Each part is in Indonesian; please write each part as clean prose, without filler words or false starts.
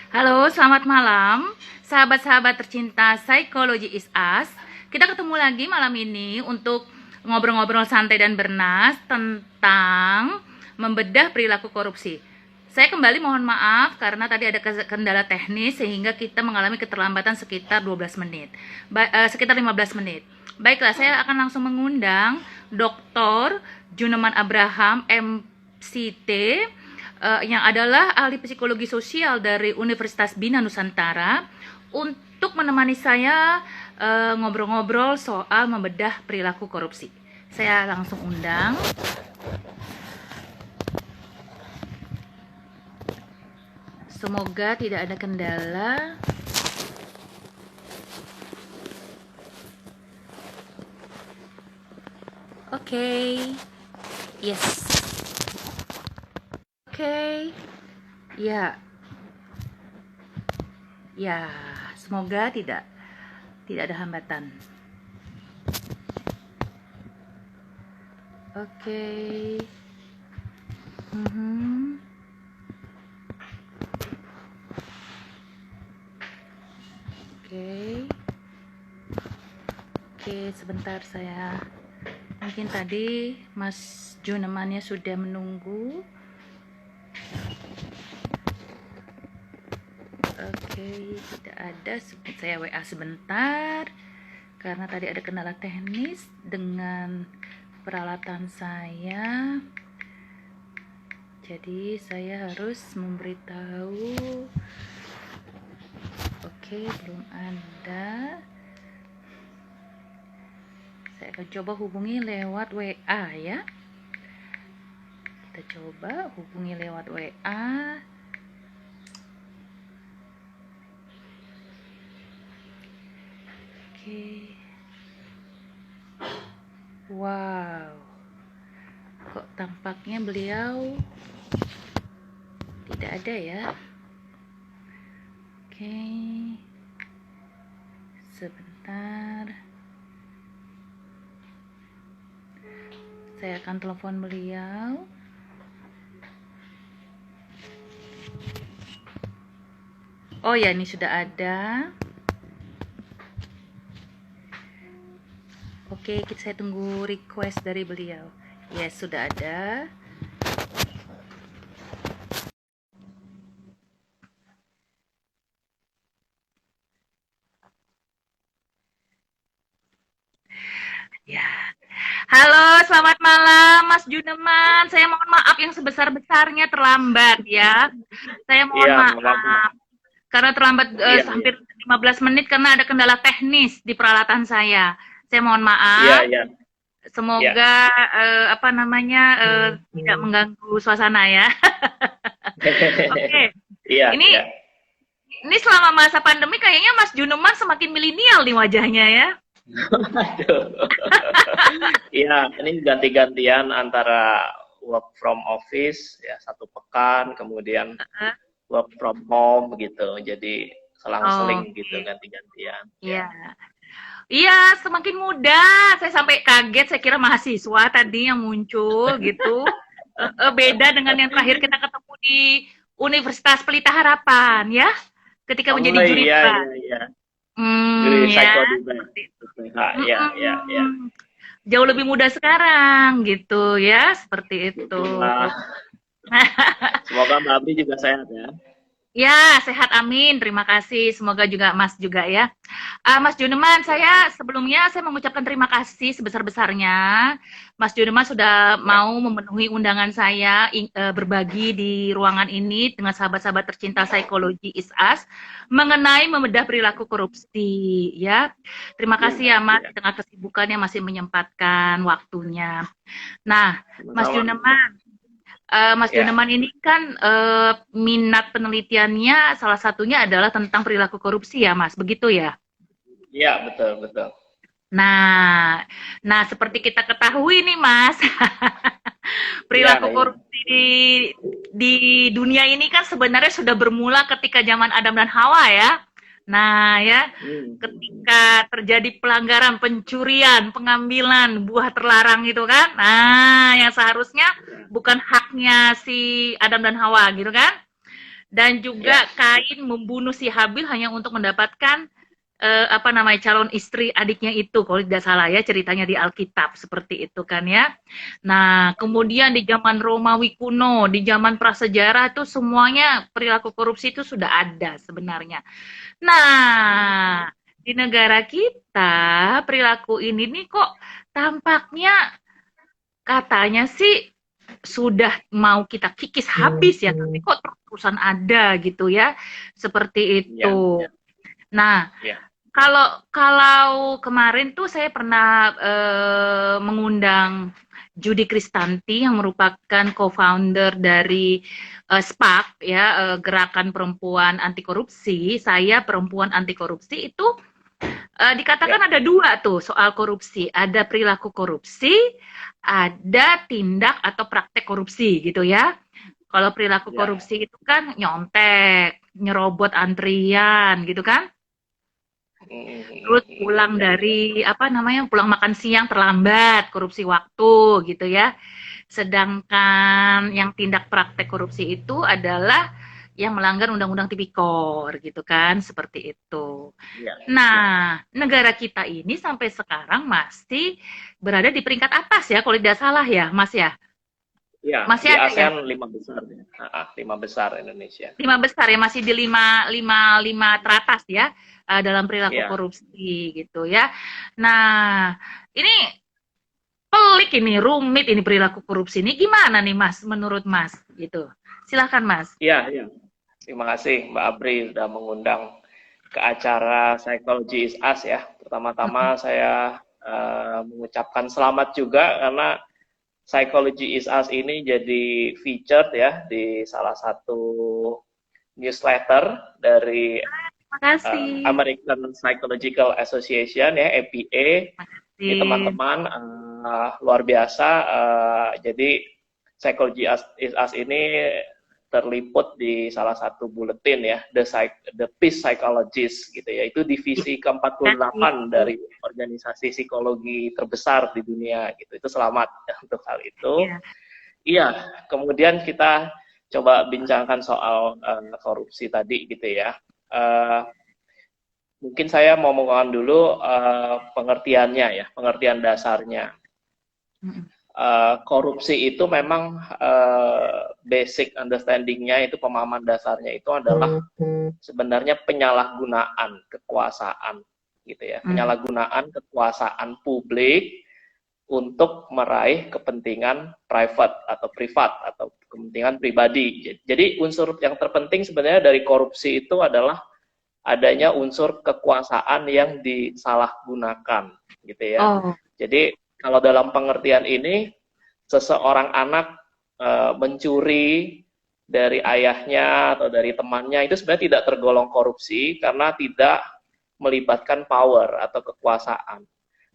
Halo, selamat malam, sahabat-sahabat tercinta Psychology is Us. Kita ketemu lagi malam ini untuk ngobrol-ngobrol santai dan bernas tentang membedah perilaku korupsi. Saya kembali mohon maaf karena tadi ada kendala teknis sehingga kita mengalami keterlambatan sekitar 12 menit. Sekitar 15 menit. Baiklah, saya akan langsung mengundang Dr. Juneman Abraham, MCT, yang adalah ahli psikologi sosial dari Universitas Bina Nusantara untuk menemani saya ngobrol-ngobrol soal membedah perilaku korupsi. Saya langsung undang. Semoga tidak ada kendala. Oke. Yes. Oke. Ya. Ya, semoga tidak ada hambatan. Oke. Oke, sebentar saya. Mungkin tadi Mas Junemannya sudah menunggu. Oke, tidak ada. Saya WA sebentar karena tadi ada kendala teknis dengan peralatan saya. Jadi saya harus memberitahu. Oke, belum ada. Saya akan coba hubungi lewat WA ya. Kita coba hubungi lewat WA. Oke. Wow. Kok tampaknya beliau tidak ada ya. Oke. Sebentar. Saya akan telepon beliau. Oh ya, ini sudah ada. Oke, saya tunggu request dari beliau. Yes, sudah ada. Ya. Halo, selamat malam Mas Juneman. Saya mohon maaf yang sebesar-besarnya terlambat ya. Saya mohon maaf. Karena terlambat hampir 15 menit karena ada kendala teknis di peralatan saya. Saya mohon maaf. Semoga tidak mengganggu suasana ya. Oke. Ini selama masa pandemi kayaknya Mas Juneman semakin milenial di wajahnya ya. Iya, ini ganti-gantian antara work from office ya 1 pekan, kemudian work from home gitu. Jadi selang-seling gitu ganti-gantian. Iya. Iya, semakin muda. Saya sampai kaget, saya kira mahasiswa tadi yang muncul gitu. Beda dengan yang terakhir kita ketemu di Universitas Pelita Harapan ya. Ketika menjadi juri juri ya. Jauh lebih muda sekarang gitu ya, seperti itu. Semoga Mbak Abdi juga sehat ya. Ya, sehat amin. Terima kasih. Semoga juga Mas juga ya. Mas Juneman, sebelumnya saya mengucapkan terima kasih sebesar-besarnya. Mas Juneman sudah mau memenuhi undangan saya berbagi di ruangan ini dengan sahabat-sahabat tercinta Psychology is Us mengenai membedah perilaku korupsi ya. Terima kasih ya Mas, di tengah kesibukannya masih menyempatkan waktunya. Nah, Mas Juneman, Juneman ini kan minat penelitiannya salah satunya adalah tentang perilaku korupsi ya Mas, begitu ya? Iya, betul. Nah, seperti kita ketahui nih Mas, perilaku korupsi di dunia ini kan sebenarnya sudah bermula ketika zaman Adam dan Hawa ya. Nah ya, ketika terjadi pelanggaran, pencurian, pengambilan buah terlarang itu kan, nah yang seharusnya bukan haknya si Adam dan Hawa gitu kan. Dan juga Kain membunuh si Habil hanya untuk mendapatkan calon istri adiknya itu, kalau tidak salah ya ceritanya di Alkitab seperti itu kan ya. Nah, kemudian di zaman Romawi kuno, di zaman prasejarah itu semuanya perilaku korupsi itu sudah ada sebenarnya. Nah, di negara kita perilaku ini nih kok tampaknya katanya sih sudah mau kita kikis habis ya, tapi kok terusan ada gitu ya, seperti itu. Nah, kalau kemarin tuh saya pernah mengundang Judi Kristanti yang merupakan co-founder dari SPAK ya, Gerakan Perempuan Anti Korupsi. Saya perempuan anti korupsi itu dikatakan ada dua tuh soal korupsi. Ada perilaku korupsi, ada tindak atau praktek korupsi gitu ya. Kalau perilaku korupsi itu kan nyontek, nyerobot antrian gitu kan. Terus pulang dari pulang makan siang terlambat, korupsi waktu gitu ya. Sedangkan yang tindak praktek korupsi itu adalah yang melanggar undang-undang tipikor gitu kan, seperti itu. Nah, negara kita ini sampai sekarang masih berada di peringkat atas ya, kalau tidak salah ya, Mas ya. Iya, masih di ASEAN ya? 5 besar ya. 5 besar Indonesia. 5 besar ya, masih di 5 teratas ya, dalam perilaku korupsi gitu ya. Nah, ini pelik ini, rumit ini perilaku korupsi ini. Gimana nih Mas, menurut Mas gitu? Silakan Mas. Iya. Terima kasih Mbak Abri sudah mengundang ke acara Psychology is Us ya. Pertama-tama saya mengucapkan selamat juga karena Psychology is Us ini jadi featured ya di salah satu newsletter dari American Psychological Association ya, APA. Ini teman-teman luar biasa. Jadi Psychology is Us ini terliput di salah satu buletin ya, The Peace Psychologist gitu ya. Itu divisi ke-48 dari organisasi psikologi terbesar di dunia gitu. Itu selamat ya, untuk hal itu. Iya, kemudian kita coba bincangkan soal korupsi tadi gitu ya. Mungkin saya mau mengatakan dulu pengertiannya ya, pengertian dasarnya. Korupsi itu memang basic understanding-nya itu, pemahaman dasarnya itu adalah sebenarnya penyalahgunaan kekuasaan gitu ya, penyalahgunaan kekuasaan publik untuk meraih kepentingan private atau privat atau kepentingan pribadi. Jadi unsur yang terpenting sebenarnya dari korupsi itu adalah adanya unsur kekuasaan yang disalahgunakan gitu ya. Jadi kalau dalam pengertian ini, seseorang anak mencuri dari ayahnya atau dari temannya, itu sebenarnya tidak tergolong korupsi karena tidak melibatkan power atau kekuasaan.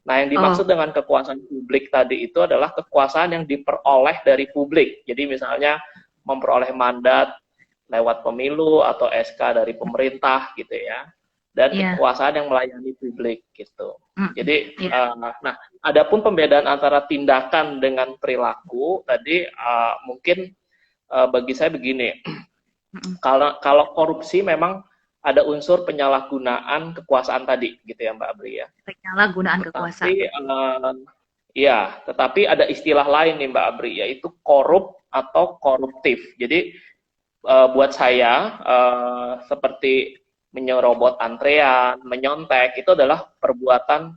Nah, yang dimaksud dengan kekuasaan publik tadi itu adalah kekuasaan yang diperoleh dari publik. Jadi misalnya memperoleh mandat lewat pemilu atau SK dari pemerintah gitu ya. Dan kekuasaan yang melayani publik gitu. Jadi, nah, adapun pembedaan antara tindakan dengan perilaku tadi mungkin bagi saya begini, kalau korupsi memang ada unsur penyalahgunaan kekuasaan tadi, gitu ya Mbak Abri ya. Penyalahgunaan kekuasaan. Tetapi ada istilah lain nih Mbak Abri, yaitu korup atau koruptif. Jadi buat saya seperti menyerobot antrean, menyontek, itu adalah perbuatan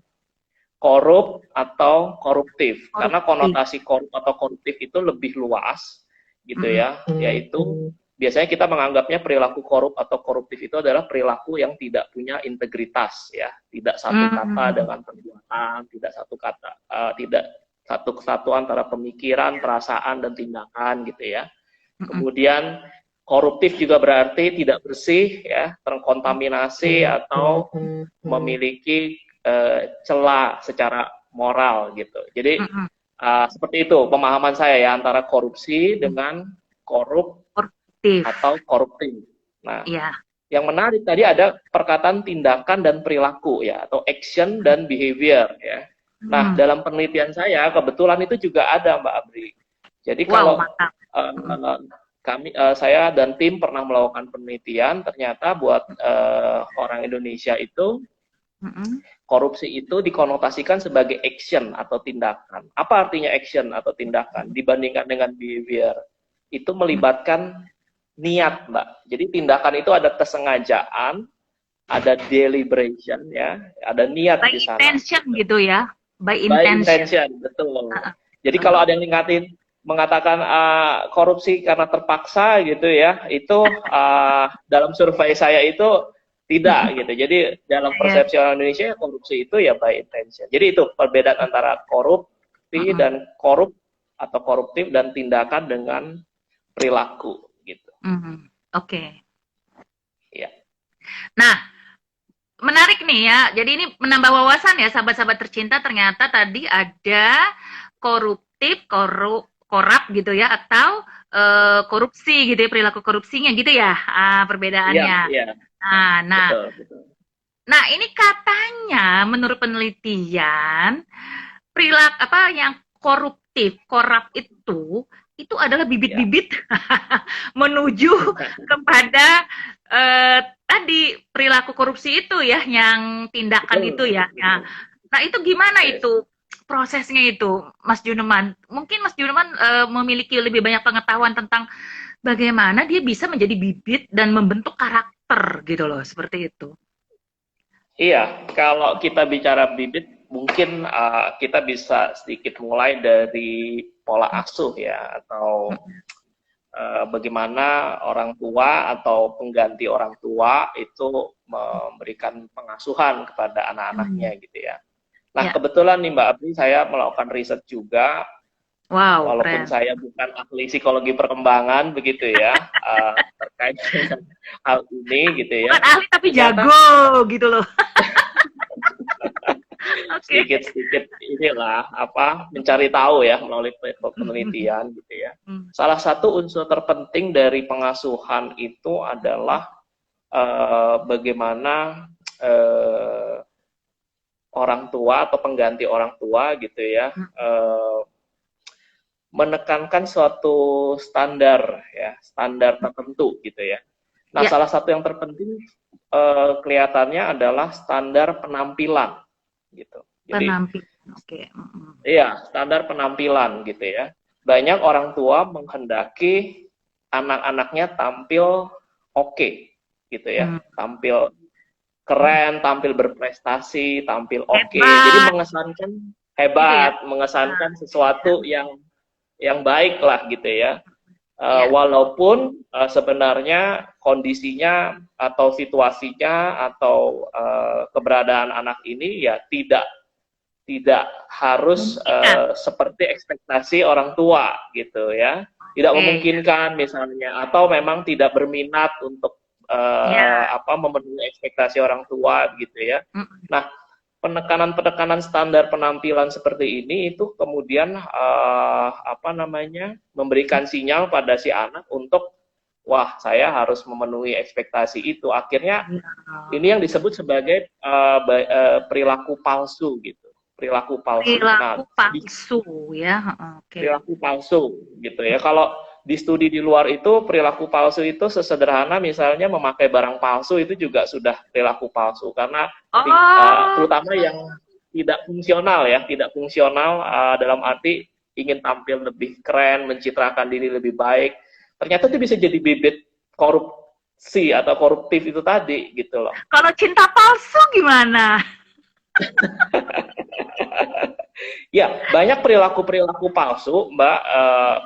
korup atau koruptif. Karena konotasi korup atau koruptif itu lebih luas, gitu ya. Yaitu biasanya kita menganggapnya perilaku korup atau koruptif itu adalah perilaku yang tidak punya integritas, ya. Tidak satu kata dengan perbuatan, tidak satu kesatuan antara pemikiran, perasaan, dan tindakan, gitu ya. Kemudian koruptif juga berarti tidak bersih, ya, terkontaminasi atau memiliki celah secara moral gitu. Jadi seperti itu pemahaman saya ya antara korupsi dengan koruptif atau koruptif. Nah, yang menarik tadi ada perkataan tindakan dan perilaku ya, atau action dan behavior ya. Nah, dalam penelitian saya kebetulan itu juga ada Mbak Abri. Jadi kalau saya dan tim pernah melakukan penelitian, ternyata buat orang Indonesia itu Mm-mm. korupsi itu dikonotasikan sebagai action atau tindakan. Apa artinya action atau tindakan dibandingkan dengan behavior? Itu melibatkan niat, Mbak. Jadi tindakan itu ada kesengajaan, ada deliberation, ya, ada niat By di sana. intention gitu ya, by By intention. intention, betul. Jadi kalau ada yang mengatakan korupsi karena terpaksa gitu ya, itu dalam survei saya itu tidak gitu. Jadi dalam persepsi orang Indonesia korupsi itu ya by intention. Jadi itu perbedaan antara korupsi dan atau koruptif dan tindakan dengan perilaku gitu. Oke. Ya. Nah, menarik nih ya. Jadi ini menambah wawasan ya, sahabat-sahabat tercinta. Ternyata tadi ada koruptif, korup gitu ya, atau korupsi gitu ya, perilaku korupsinya gitu ya, perbedaannya. Iya. Nah, Betul. nah ini katanya menurut penelitian perilaku apa yang koruptif, korup itu adalah bibit-bibit menuju kepada tadi perilaku korupsi itu ya, yang tindakan Betul. itu ya. Nah itu gimana itu prosesnya itu, Mas Juneman? Mungkin Mas Juneman memiliki lebih banyak pengetahuan tentang bagaimana dia bisa menjadi bibit dan membentuk karakter gitu loh, seperti itu. Iya, kalau kita bicara bibit, mungkin kita bisa sedikit mulai dari pola asuh ya, atau bagaimana orang tua atau pengganti orang tua itu memberikan pengasuhan kepada anak-anaknya gitu ya. Nah, kebetulan nih Mbak Abri, saya melakukan riset juga, walaupun keren. saya bukan ahli psikologi perkembangan begitu ya, terkait dengan hal ini gitu ya. Bukan ahli tapi jago gitu loh. Sedikit-sedikit inilah mencari tahu ya melalui penelitian gitu ya. Salah satu unsur terpenting dari pengasuhan itu adalah bagaimana orang tua atau pengganti orang tua gitu ya menekankan suatu standar tertentu gitu ya. Nah, salah satu yang terpenting kelihatannya adalah standar penampilan gitu. Jadi, iya, standar penampilan gitu ya. Banyak orang tua menghendaki anak-anaknya tampil oke, gitu ya. Tampil keren, tampil berprestasi, tampil oke. Jadi mengesankan hebat, mengesankan sesuatu yang baik lah gitu ya. Walaupun sebenarnya kondisinya atau situasinya atau keberadaan anak ini ya tidak harus seperti ekspektasi orang tua gitu ya, tidak memungkinkan misalnya, atau memang tidak berminat untuk memenuhi ekspektasi orang tua gitu ya. Nah, penekanan standar penampilan seperti ini itu kemudian memberikan sinyal pada si anak untuk wah, saya harus memenuhi ekspektasi itu. Akhirnya ini yang disebut sebagai perilaku palsu gitu. Perilaku palsu gitu ya. Kalau di studi di luar itu perilaku palsu itu sesederhana misalnya memakai barang palsu itu juga sudah perilaku palsu, karena terutama yang tidak fungsional dalam arti ingin tampil lebih keren, mencitrakan diri lebih baik, ternyata itu bisa jadi bibit korupsi atau koruptif itu tadi gitu loh. Kalau cinta palsu gimana? Ya, banyak perilaku palsu, Mbak.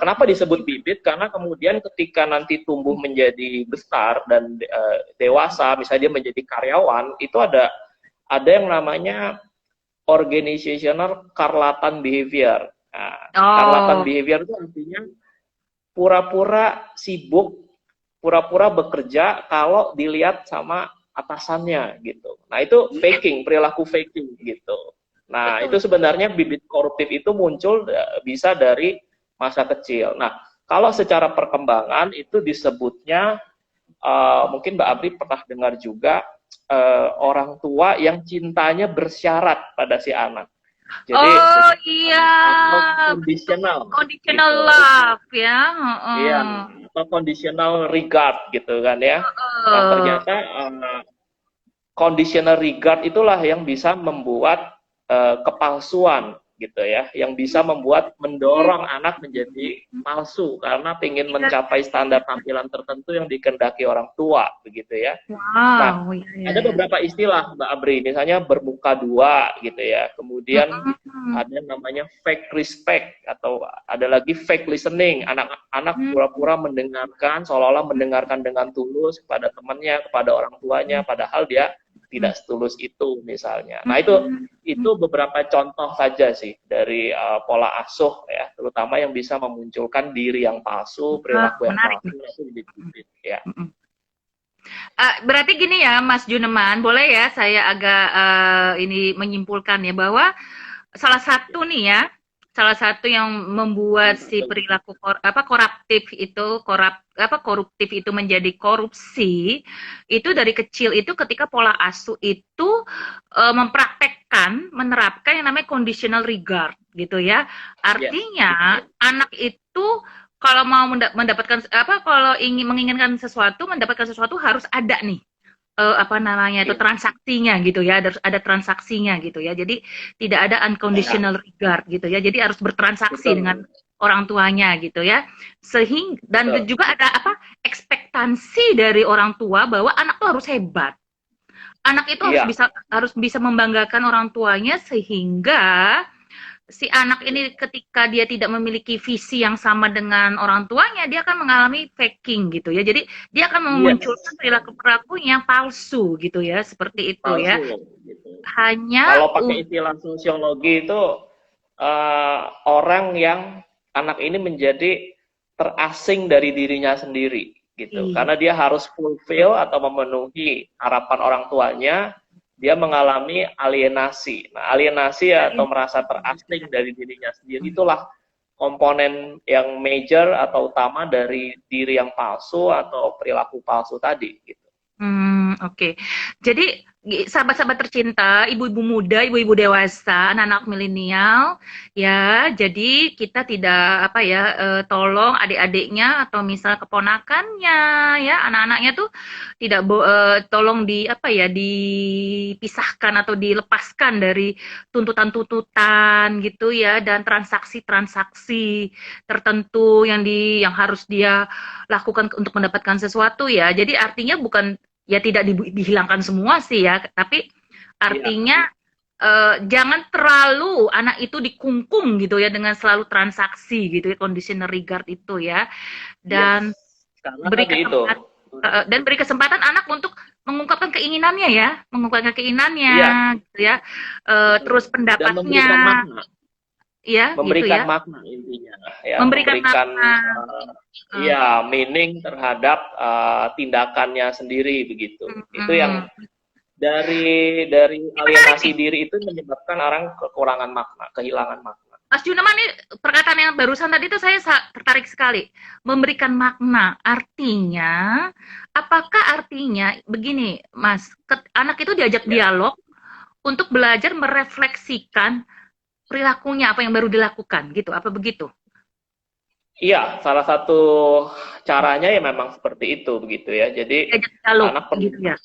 Kenapa disebut bibit? Karena kemudian ketika nanti tumbuh menjadi besar dan dewasa, misalnya dia menjadi karyawan, itu ada yang namanya organizational charlatan behavior. Nah, charlatan behavior itu artinya pura-pura sibuk, pura-pura bekerja kalau dilihat sama atasannya gitu. Nah, itu perilaku faking gitu. Nah, itu sebenarnya bibit koruptif itu muncul bisa dari masa kecil. Nah, kalau secara perkembangan itu disebutnya, mungkin Mbak Abri pernah dengar juga, orang tua yang cintanya bersyarat pada si anak. Jadi, iya. Conditional Conditional love ya. Iya, atau conditional regard gitu kan ya. Nah, ternyata conditional regard itulah yang bisa membuat kepalsuan gitu ya, yang bisa mendorong anak menjadi palsu karena ingin mencapai standar tampilan tertentu yang dikehendaki orang tua begitu ya. Nah, Wow, ya, ada ya. beberapa istilah Mbak Abri, misalnya bermuka dua gitu ya, kemudian ada namanya fake respect atau ada lagi fake listening, anak-anak pura-pura mendengarkan seolah-olah mendengarkan dengan tulus kepada temannya, kepada orang tuanya, padahal dia tidak setulus itu misalnya. Nah, itu beberapa contoh saja sih dari pola asuh ya, terutama yang bisa memunculkan diri yang palsu, perilaku yang Menarik palsu nih. itu lebih ya. Berarti gini ya, Mas Juneman, boleh ya saya agak ini menyimpulkan ya bahwa salah satu nih ya, salah satu yang membuat si perilaku koruptif itu menjadi korupsi itu dari kecil itu ketika pola asuh itu menerapkan yang namanya conditional regard gitu ya. Artinya anak itu kalau mau mendapatkan kalau menginginkan sesuatu, mendapatkan sesuatu harus ada nih itu transaksinya gitu ya, ada transaksinya gitu ya, jadi tidak ada unconditional regard gitu ya, jadi harus bertransaksi dengan orang tuanya gitu ya, sehingga dan juga ada ekspektasi dari orang tua bahwa anak tuh harus hebat, anak itu harus bisa membanggakan orang tuanya, sehingga si anak ini ketika dia tidak memiliki visi yang sama dengan orang tuanya, dia akan mengalami faking gitu ya. Jadi dia akan memunculkan perilaku-perilaku yang palsu gitu ya, seperti itu palsu, ya. Gitu. Hanya kalau pakai istilah sosiologi itu orang yang anak ini menjadi terasing dari dirinya sendiri gitu. Karena dia harus fulfill atau memenuhi harapan orang tuanya, dia mengalami alienasi. Nah, alienasi atau merasa terasing dari dirinya sendiri itulah komponen yang major atau utama dari diri yang palsu atau perilaku palsu tadi gitu. Oke. Jadi sahabat-sahabat tercinta, ibu-ibu muda, ibu-ibu dewasa, anak-anak milenial, ya. Jadi kita tidak tolong adik-adiknya atau misal keponakannya, ya, anak-anaknya tuh tidak tolong dipisahkan atau dilepaskan dari tuntutan-tuntutan gitu ya, dan transaksi-transaksi tertentu yang harus dia lakukan untuk mendapatkan sesuatu ya. Jadi artinya bukan ya tidak dihilangkan semua sih ya, tapi artinya jangan terlalu anak itu dikungkung gitu ya dengan selalu transaksi gitu ya, conditional regard itu ya, dan beri kesempatan anak untuk mengungkapkan keinginannya ya, gitu ya, terus pendapatnya. Ya, memberikan gitu ya. makna intinya ya, memberikan meaning terhadap tindakannya sendiri begitu. Itu yang dari alienasi diri itu menyebabkan orang kekurangan makna, kehilangan makna. Mas Juneman, ini perkataan yang barusan tadi itu saya tertarik sekali. Memberikan makna, artinya apakah artinya begini, Mas, anak itu diajak dialog untuk belajar merefleksikan perilakunya, apa yang baru dilakukan gitu, apa begitu? Iya, salah satu caranya ya memang seperti itu begitu ya. Jadi anak perlu gitu ya.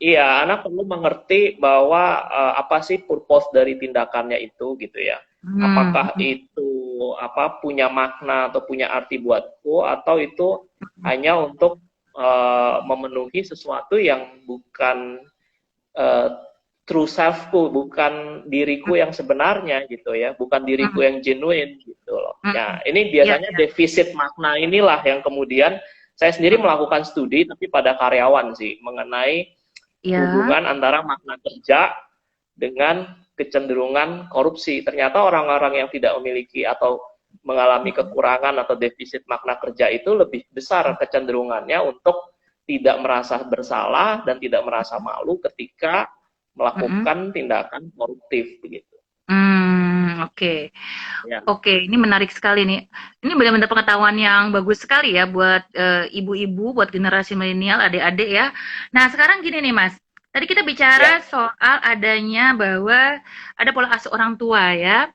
Iya, anak perlu mengerti bahwa apa sih purpose dari tindakannya itu gitu ya. Apakah itu punya makna atau punya arti buatku, atau itu hanya untuk memenuhi sesuatu yang bukan true selfku, bukan diriku yang sebenarnya gitu ya, bukan diriku yang genuine gitu loh. Nah, ini biasanya defisit makna inilah yang kemudian saya sendiri melakukan studi tapi pada karyawan sih, mengenai hubungan antara makna kerja dengan kecenderungan korupsi. Ternyata orang-orang yang tidak memiliki atau mengalami kekurangan atau defisit makna kerja itu lebih besar kecenderungannya untuk tidak merasa bersalah dan tidak merasa malu ketika melakukan tindakan koruptif begitu. Oke. Oke, ini menarik sekali nih. Ini benar-benar pengetahuan yang bagus sekali ya buat ibu-ibu, buat generasi milenial, adik-adik ya. Nah, sekarang gini nih, Mas. Tadi kita bicara soal adanya bahwa ada pola asuh orang tua ya.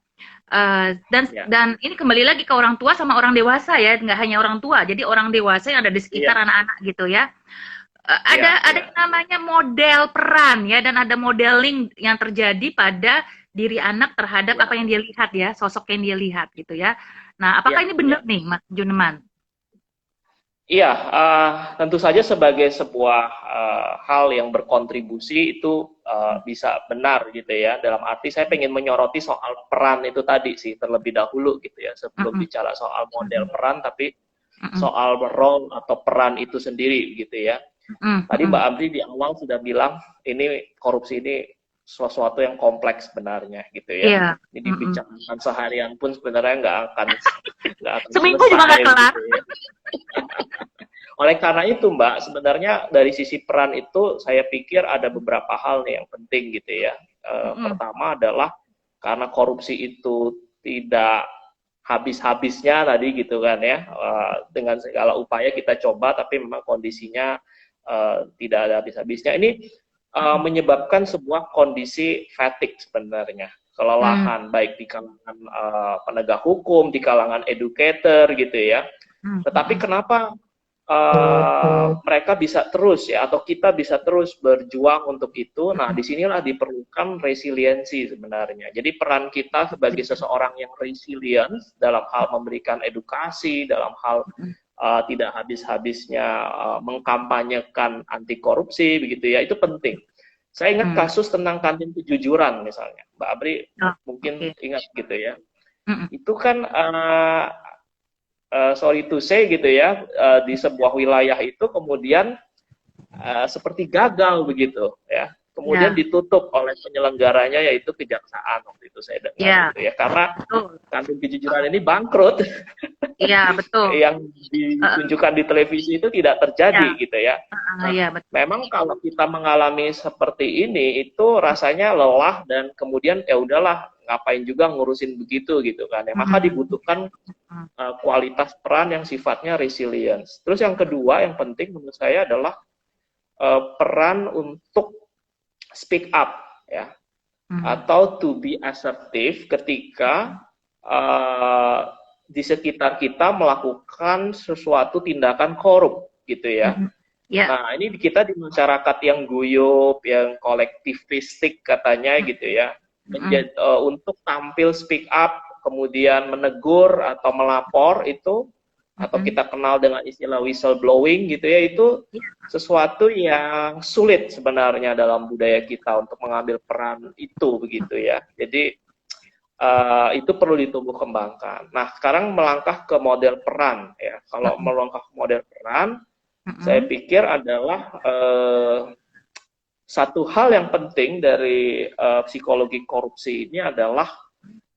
Ya, Dan ini kembali lagi ke orang tua sama orang dewasa ya, nggak hanya orang tua, jadi orang dewasa yang ada di iya, sekitar anak-anak gitu ya. iya, Ada iya, yang namanya model peran ya, dan ada modeling yang terjadi pada diri anak terhadap iya, apa yang dia lihat ya, sosok yang dia lihat gitu ya. Nah, iya, apakah ini iya. benar nih, Mas Juneman? Iya, tentu saja sebagai sebuah hal yang berkontribusi itu bisa benar gitu ya. Dalam arti saya pengen menyoroti soal peran itu tadi sih terlebih dahulu gitu ya, sebelum Mm-mm, bicara soal model mm-mm, peran, tapi mm-mm, soal role atau peran itu sendiri gitu ya. mm-mm, Tadi mm-mm. Mbak Amri di awal sudah bilang ini korupsi ini sesuatu yang kompleks sebenarnya gitu ya. Iya. Ini Mm-mm. dibicarakan seharian pun sebenarnya nggak akan Seminggu juga selesai nggak kelar. gitu ya. Oleh karena itu, Mbak, sebenarnya dari sisi peran itu saya pikir ada beberapa hal nih yang penting gitu ya. Mm-mm, Pertama adalah karena korupsi itu tidak habis-habisnya tadi gitu kan ya, dengan segala upaya kita coba, tapi memang kondisinya tidak ada habis-habisnya. Ini mm-mm, menyebabkan sebuah kondisi fatigue sebenarnya, mm, kelelahan baik di kalangan penegak hukum, di kalangan educator gitu ya. mm, Tetapi mm-mm, kenapa mereka bisa terus ya, atau kita bisa terus berjuang untuk itu. Nah, mm-mm. disinilah diperlukan resiliensi sebenarnya. Jadi peran kita sebagai seseorang yang resilient dalam hal memberikan edukasi, dalam hal Mm-mm. tidak habis-habisnya mengkampanyekan anti korupsi, begitu ya, itu penting. Saya ingat Mm. kasus tentang kantin kejujuran misalnya, Mbak Abri Oh, mungkin oke. ingat gitu ya. Mm-mm. Itu kan sorry to say gitu ya, di sebuah wilayah itu kemudian seperti gagal begitu ya. Kemudian Ya, ditutup oleh penyelenggaranya yaitu kejaksaan waktu itu saya dengar ya, gitu ya. Karena betul. kantin kejujuran ini bangkrut, Iya, betul. yang Heeh, ditunjukkan di televisi itu tidak terjadi ya, gitu ya. heeh, Nah, iya betul. memang kalau kita mengalami seperti ini itu rasanya lelah dan kemudian ya udahlah ngapain juga ngurusin begitu gitu kan ya. Maka Mhm, dibutuhkan mhm, kualitas peran yang sifatnya resilience. Terus yang kedua yang penting menurut saya adalah peran untuk speak up ya, mhm, atau to be assertive ketika di sekitar kita melakukan sesuatu tindakan korup gitu ya. mhm. Ya, Nah, ini kita di masyarakat yang guyup, yang kolektivistik katanya gitu ya, mhm, untuk tampil speak up, kemudian menegur atau melapor itu, atau mhm. kita kenal dengan istilah whistleblowing gitu ya, itu Iya, sesuatu yang sulit sebenarnya dalam budaya kita untuk mengambil peran itu begitu ya. Jadi itu perlu ditumbuh kembangkan. Nah, sekarang melangkah ke model peran ya. Kalau mhm, melangkah ke model peran, saya mhm, pikir adalah satu hal yang penting dari psikologi korupsi ini adalah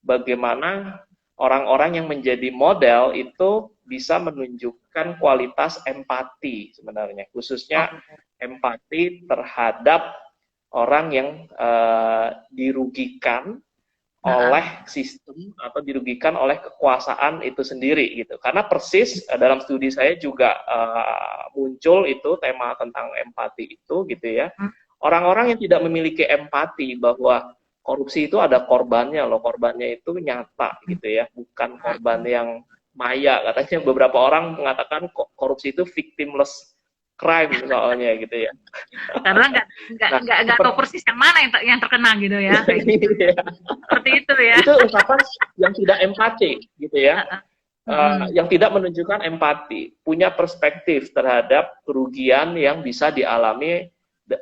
bagaimana orang-orang yang menjadi model itu bisa menunjukkan kualitas empati sebenarnya, khususnya oh, empati terhadap orang yang dirugikan heeh, oleh sistem atau dirugikan oleh kekuasaan itu sendiri gitu. Karena persis dalam studi saya juga muncul itu tema tentang empati itu gitu ya. mhm, Orang-orang yang tidak memiliki empati bahwa korupsi itu ada korbannya loh, korbannya itu nyata mhm, gitu ya, bukan korban mhm. yang maya. Katanya beberapa orang mengatakan korupsi itu victimless crime soalnya gitu ya. Karena Nah, nggak tahu persis yang mana yang terkena gitu ya, kayak gitu. Seperti itu ya. itu ungkapan yang tidak empati gitu ya. Heeh, mhm, Yang tidak menunjukkan empati, punya perspektif terhadap kerugian yang bisa dialami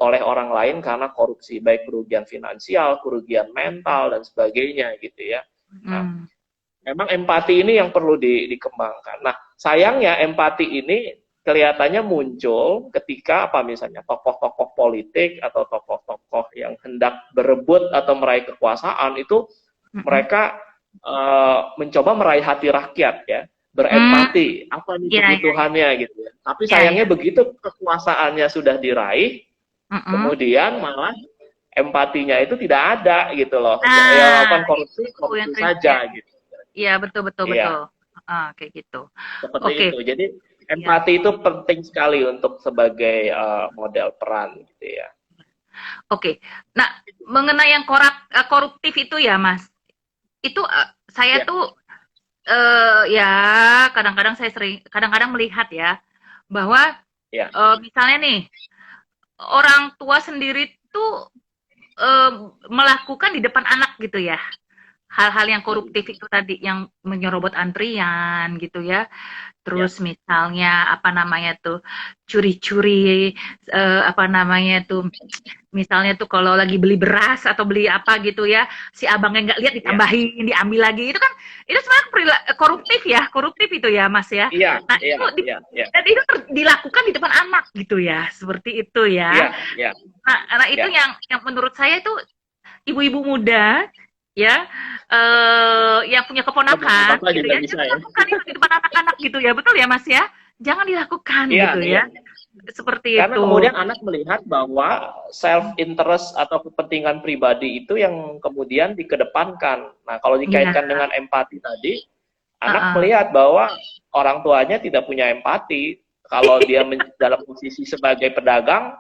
oleh orang lain karena korupsi, baik kerugian finansial, kerugian mental dan sebagainya gitu ya. Nah, mhm, memang empati ini yang perlu dikembangkan. Nah, sayangnya empati ini kelihatannya muncul ketika apa misalnya tokoh-tokoh politik atau tokoh-tokoh yang hendak berebut atau meraih kekuasaan itu mhm. mereka mencoba meraih hati rakyat ya, Mmm, berempati apa nih iya, iya, iya. kebutuhannya gitu ya. Tapi Iya, iya. sayangnya begitu kekuasaannya sudah diraih, Mhm. kemudian malah empatinya itu tidak ada gitu loh. Ya Nah, melakukan korupsi, itu yang korupsi ya, saja gitu. iya betul, betul, betul. Iya, Heeh, kayak gitu. seperti Oke, itu. Jadi iya. empati itu penting sekali untuk sebagai model peran gitu ya. Oke. Nah, mengenai yang koruptif itu ya, Mas. Itu saya Ya, tuh ya kadang-kadang kadang-kadang melihat ya bahwa ya, misalnya nih orang tua sendiri tuh eh, melakukan di depan anak gitu ya. Hal-hal yang koruptif itu tadi yang menyerobot antrian gitu ya. ya, Terus misalnya apa namanya tuh curi-curi apa namanya tuh misalnya tuh kalau lagi beli beras atau beli apa gitu ya, si abangnya nggak lihat ya, ditambahin, diambil lagi. Itu kan itu sebenarnya koruptif ya, koruptif itu ya, Mas ya. iya, Nah, iya, itu iya, iya, dan itu dilakukan di depan anak gitu ya, seperti itu ya. iya, iya, Nah, itu iya. yang menurut saya itu ibu-ibu muda ya yang punya keponakan Bapak-bapak gitu juga ya, bisa jangan ya. lakukan itu di depan anak-anak gitu ya, betul ya Mas ya? Jangan dilakukan Iya, gitu iya. ya, seperti Karena itu. kemudian anak melihat bahwa self interest atau kepentingan pribadi itu yang kemudian dikedepankan. Nah, kalau Iya, dikaitkan dengan empati tadi, anak heeh. melihat bahwa orang tuanya tidak punya empati. Kalau dia dalam posisi sebagai pedagang,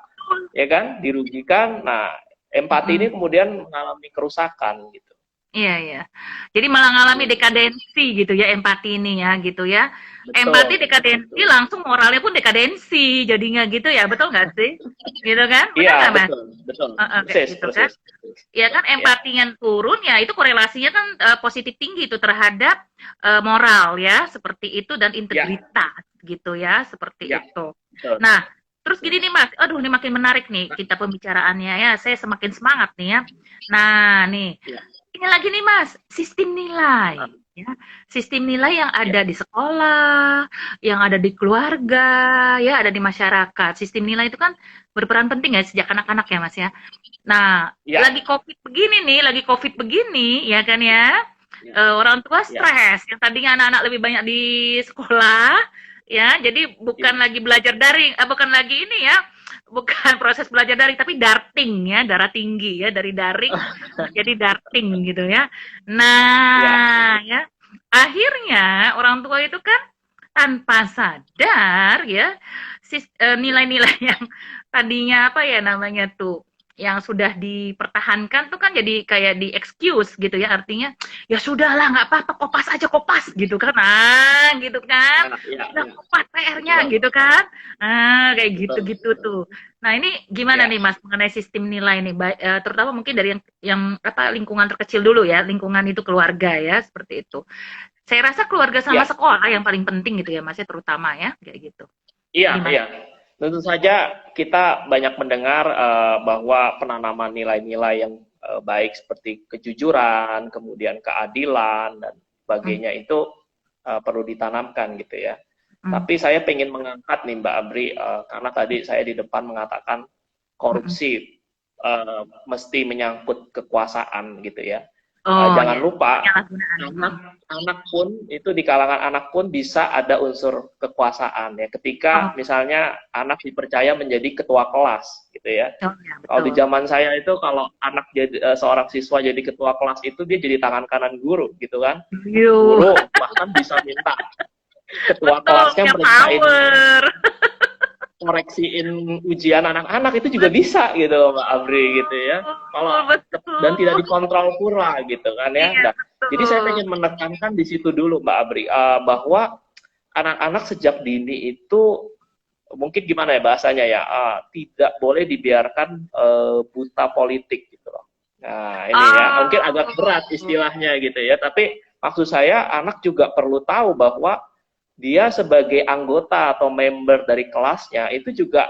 ya kan, dirugikan. Nah, empati ini Mm-mm. kemudian mengalami kerusakan gitu. Iya, iya. Jadi malah ngalami Hmm. dekadensi gitu ya, empati ini ya, gitu ya. Empati Betul, dekadensi betul. langsung moralnya pun dekadensi jadinya gitu ya, betul nggak sih? Gitu kan? Benar Iya, nggak Mas? betul, betul. Kayak Persis, gitu kan? persis, persis. Ya kan Ya, empatinya turun ya itu korelasinya kan positif tinggi itu terhadap moral ya, seperti itu dan ya, integritas gitu ya, seperti ya, itu. betul, Nah, terus betul. gini nih Mas, aduh ini makin menarik nih kita pembicaraannya ya, saya semakin semangat nih ya. Nah, nih Ya, ini lagi nih Mas, sistem ah, nilai. Ya, sistem nilai yang ya, ada di sekolah, yang ada di keluarga, ya ada di masyarakat. Sistem nilai itu kan berperan penting ya sejak anak-anak ya Mas ya. Nah, ya, lagi COVID begini nih, lagi COVID begini, ya kan ya, ya, orang tua ya, stres. Yang tadinya anak-anak lebih banyak di sekolah, ya, jadi ya. bukan lagi belajar daring, bukan lagi ini ya, bukan proses belajar daring, tapi darting ya, darah tinggi ya, dari daring menjadi darting gitu ya. Ya, Nah, ya, akhirnya orang tua itu kan tanpa sadar ya, nilai-nilai yang tadinya apa ya namanya tuh yang sudah dipertahankan tuh kan jadi kayak di excuse gitu ya artinya ya sudahlah nggak apa-apa kopas aja kopas gitu kan gitu kan ya, ya, udah ya. kopas PR-nya Betul, gitu kan kayak betul, gitu-gitu betul. tuh. Nah ini gimana Ya, nih Mas mengenai sistem nilai nih terutama mungkin dari yang apa lingkungan terkecil dulu ya lingkungan itu keluarga ya seperti itu. Saya rasa keluarga sama ya, sekolah yang paling penting gitu ya Mas ya terutama ya kayak gitu. iya, Gimana? iya. Tentu saja kita banyak mendengar bahwa penanaman nilai-nilai yang baik seperti kejujuran, kemudian keadilan dan Hmm, sebagainya itu perlu ditanamkan gitu ya. hmm, Tapi saya pengen mengangkat nih Mbak Abri, karena tadi saya di depan mengatakan hmm. korupsi mesti menyangkut kekuasaan gitu ya. Oh Jangan ya, lupa penyalahgunaan. anak pun itu di kalangan anak pun bisa ada unsur kekuasaan ya. Ketika Oh, misalnya anak dipercaya menjadi ketua kelas gitu ya. oh ya Kalau di betul. zaman saya itu kalau anak jadi seorang siswa jadi ketua kelas itu dia jadi tangan kanan guru gitu kan. Yuh, Guru bahkan bisa minta ketua betul kelasnya punya meriksain power. koreksiin ujian anak-anak itu juga bisa gitu loh Mbak Abri gitu ya. Kalau Betul, dan tidak betul. dikontrol pula gitu kan ya. Iya, Nah, jadi saya betul. pengen menekankan di situ dulu Mbak Abri bahwa anak-anak sejak dini itu mungkin gimana ya bahasanya ya tidak boleh dibiarkan buta politik gitu loh. Nah ini ya mungkin agak berat Oh, istilahnya gitu ya. Tapi maksud saya anak juga perlu tahu bahwa dia sebagai anggota atau member dari kelasnya itu juga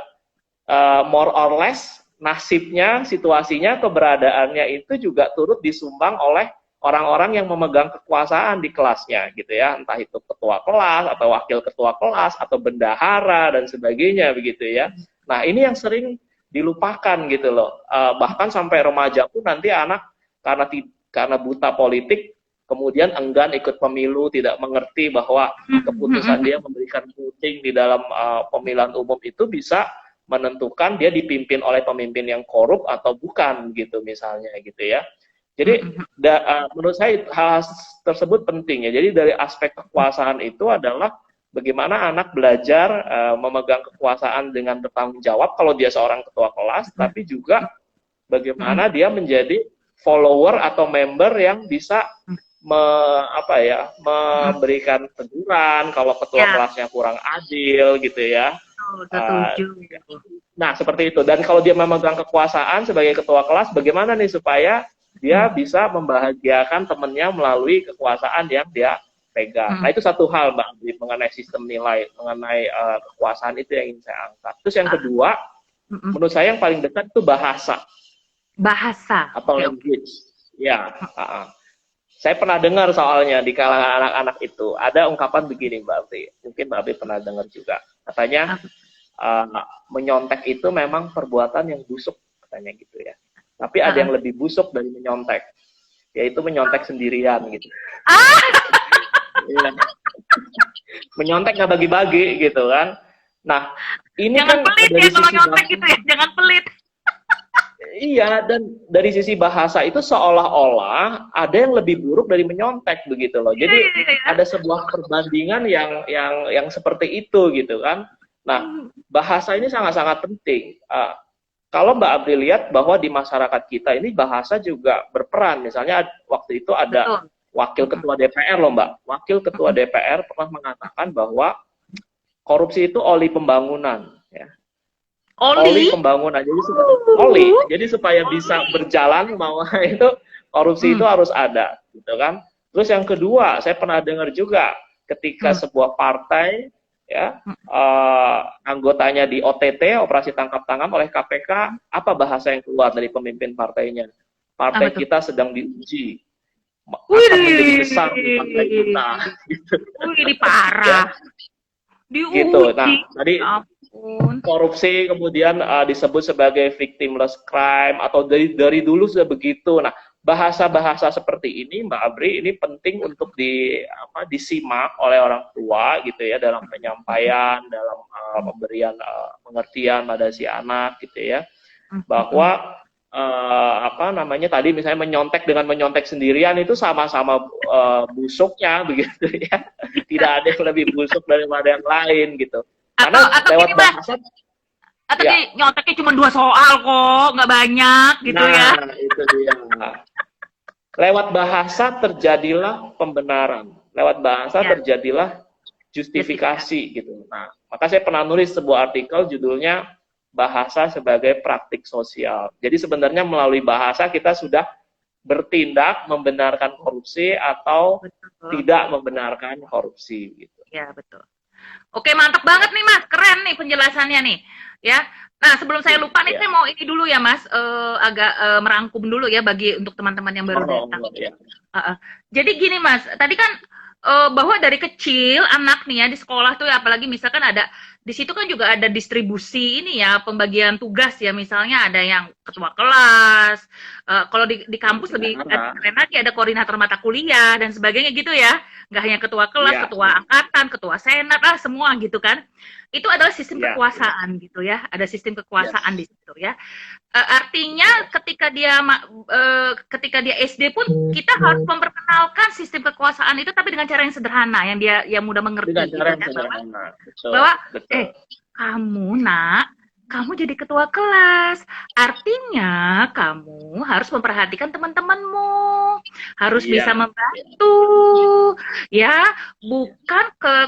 more or less nasibnya, situasinya, keberadaannya itu juga turut disumbang oleh orang-orang yang memegang kekuasaan di kelasnya gitu ya, entah itu ketua kelas atau wakil ketua kelas atau bendahara dan sebagainya begitu ya. Nah, ini yang sering dilupakan gitu loh. Bahkan sampai remaja pun nanti anak karena karena buta politik kemudian enggan ikut pemilu, tidak mengerti bahwa keputusan dia memberikan voting di dalam pemilihan umum itu bisa menentukan dia dipimpin oleh pemimpin yang korup atau bukan gitu misalnya gitu ya. Jadi menurut saya hal tersebut penting ya. Jadi dari aspek kekuasaan itu adalah bagaimana anak belajar memegang kekuasaan dengan bertanggung jawab kalau dia seorang ketua kelas, tapi juga bagaimana dia menjadi follower atau member yang bisa memberikan teguran kalau ketua Ya, kelasnya kurang adil gitu ya. Uh, setuju. Nah, seperti itu. Dan kalau dia memegang kekuasaan sebagai ketua kelas, bagaimana nih supaya dia Hmm, bisa membahagiakan temannya melalui kekuasaan yang dia pegang. hmm. Nah, itu satu hal, Mbak, mengenai sistem nilai, mengenai kekuasaan itu yang ingin saya angkat. Terus yang Ah, kedua, mm-mm. menurut saya yang paling dekat itu bahasa Bahasa. atau Oke, oke. language. Ya, saya pernah dengar soalnya di kalangan anak-anak itu ada ungkapan begini, Mbak Abri. Mungkin Mbak Abri pernah dengar juga. Katanya Apa? uh, menyontek itu memang perbuatan yang busuk, katanya gitu ya. Tapi ada Ah, yang lebih busuk dari menyontek, yaitu menyontek sendirian gitu. ah. Iya. Menyontek nggak bagi-bagi gitu kan. Nah, ini Jangan kan pelit ya dari kalau sisi nyontek bahasa, gitu ya. Jangan pelit. iya, dan dari sisi bahasa itu seolah-olah ada yang lebih buruk dari menyontek begitu loh. Iya, Jadi iya, iya. ada sebuah perbandingan yang seperti itu gitu kan. Nah, Hmm, bahasa ini sangat-sangat penting. Kalau Mbak Abri lihat bahwa di masyarakat kita ini bahasa juga berperan. Misalnya waktu itu ada betul. wakil Mm-mm. ketua DPR loh Mbak. Wakil ketua Mm-mm. DPR pernah mengatakan bahwa korupsi itu oli pembangunan. Ya. Oli Oli? pembangunan. Jadi supaya bisa Oli. berjalan mau itu korupsi itu Hmm, harus ada, gitu kan. Terus yang kedua, saya pernah dengar juga ketika hmm, sebuah partai ya hmm. anggotanya di OTT operasi tangkap tangan oleh KPK, apa bahasa yang keluar dari pemimpin partainya? Apa Partai tuh? kita sedang diuji, akan menjadi Wih, besar di partai kita, gitu. wih, ini Ya, parah. gitu. Diuji. Nah, tadi Ya ampun. korupsi kemudian disebut sebagai victimless crime atau dari dulu sudah begitu. Nah, bahasa-bahasa seperti ini Mbak Abri ini penting untuk disimak oleh orang tua gitu ya dalam penyampaian, dalam pemberian pengertian pada si anak gitu ya. Hmm, hmm, hmm. Bahwa tadi misalnya menyontek dengan menyontek sendirian itu sama-sama busuknya begitu ya. Tidak ada yang lebih busuk daripada yang lain gitu. Karena Atau lewat gini mas, bahasa. atau Ya, gini, nyonteknya cuma 2 soal kok, nggak banyak gitu ya. nah itu dia. Lewat bahasa terjadilah pembenaran. Lewat bahasa Ya, terjadilah justifikasi. justifikasi gitu. Nah, maka saya pernah nulis sebuah artikel judulnya Bahasa sebagai Praktik Sosial. Jadi sebenarnya melalui bahasa kita sudah bertindak membenarkan korupsi atau Betul. tidak membenarkan korupsi gitu. Ya, betul. Oke, mantap banget nih Mas. Keren nih penjelasannya nih. Ya. Nah, sebelum saya lupa nih, Ya. saya mau ini dulu ya Mas, agak merangkum dulu ya bagi untuk teman-teman yang baru datang. Ya. Jadi gini Mas, tadi kan bahwa dari kecil anak nih ya di sekolah tuh ya, apalagi misalkan ada di situ kan juga ada distribusi ini ya, pembagian tugas ya, misalnya ada yang ketua kelas, kalau di kampus lebih keren lagi, ada koordinator mata kuliah dan sebagainya gitu ya, nggak hanya ketua kelas, Ya. ketua angkatan, ketua senat lah semua gitu kan. Itu adalah sistem Ya. kekuasaan gitu ya, ada sistem kekuasaan di situ ya. Artinya ketika dia SD pun kita harus memperkenalkan sistem kekuasaan itu, tapi dengan cara yang sederhana, yang mudah mengerti Dengan gitu cara ya, yang sederhana. bahwa Betul. kamu nak, kamu jadi ketua kelas, artinya kamu harus memperhatikan teman-temanmu, harus bisa membantu, ya, bukan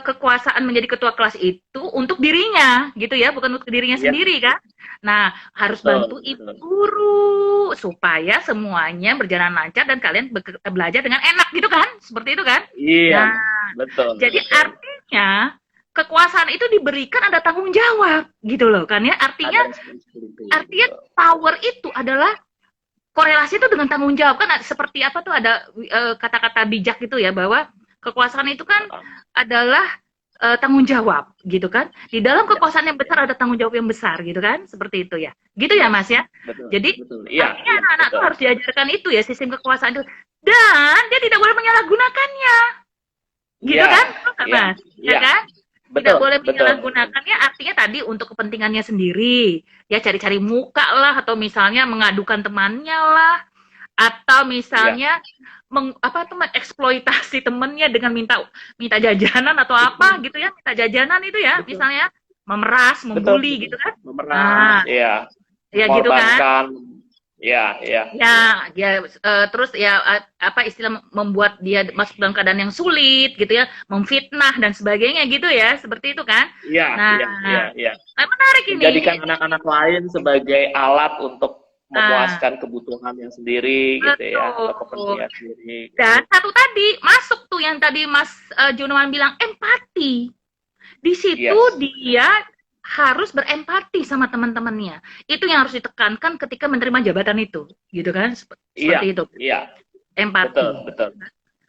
kekuasaan menjadi ketua kelas itu untuk dirinya, gitu ya, bukan untuk dirinya sendiri kan. Nah, harus bantu ibu guru supaya semuanya berjalan lancar dan kalian belajar dengan enak gitu kan, seperti itu kan. Iya, Nah, betul. jadi artinya kekuasaan itu diberikan ada tanggung jawab gitu loh kan ya, artinya power itu adalah korelasi itu dengan tanggung jawab kan, seperti apa tuh ada kata-kata bijak gitu ya, bahwa kekuasaan itu kan adalah tanggung jawab gitu kan, di dalam kekuasaan yang besar ada tanggung jawab yang besar gitu kan, seperti itu ya, gitu ya Mas ya. Betul, jadi Iya, artinya anak-anak tuh harus diajarkan itu ya, sistem kekuasaan itu, dan dia tidak boleh menyalahgunakannya gitu kan Mas, ya kan. Tidak boleh menyalahgunakannya, artinya tadi untuk kepentingannya sendiri, ya cari-cari muka lah, atau misalnya mengadukan temannya lah, atau misalnya mengeksploitasi temennya dengan minta jajanan atau apa gitu ya, minta jajanan itu ya, misalnya memeras, membuli gitu kan. Memeras, ya gitu kan. Ya, ya, Ya, ya, terus ya apa istilah membuat dia masuk dalam keadaan yang sulit gitu ya, memfitnah dan sebagainya gitu ya, seperti itu kan. ya, Nah, ya, ya, ya. menarik ini. Menjadikan anak-anak lain sebagai alat untuk Ah, memuaskan kebutuhannya sendiri gitu ya, atau betul. kepentingan sendiri Dan gitu. satu tadi masuk tuh yang tadi Mas Junoman bilang empati. Di situ Yes, dia harus berempati sama teman-temannya. Itu yang harus ditekankan ketika menerima jabatan itu, gitu kan? iya, Seperti itu, iya, betul, empati. betul,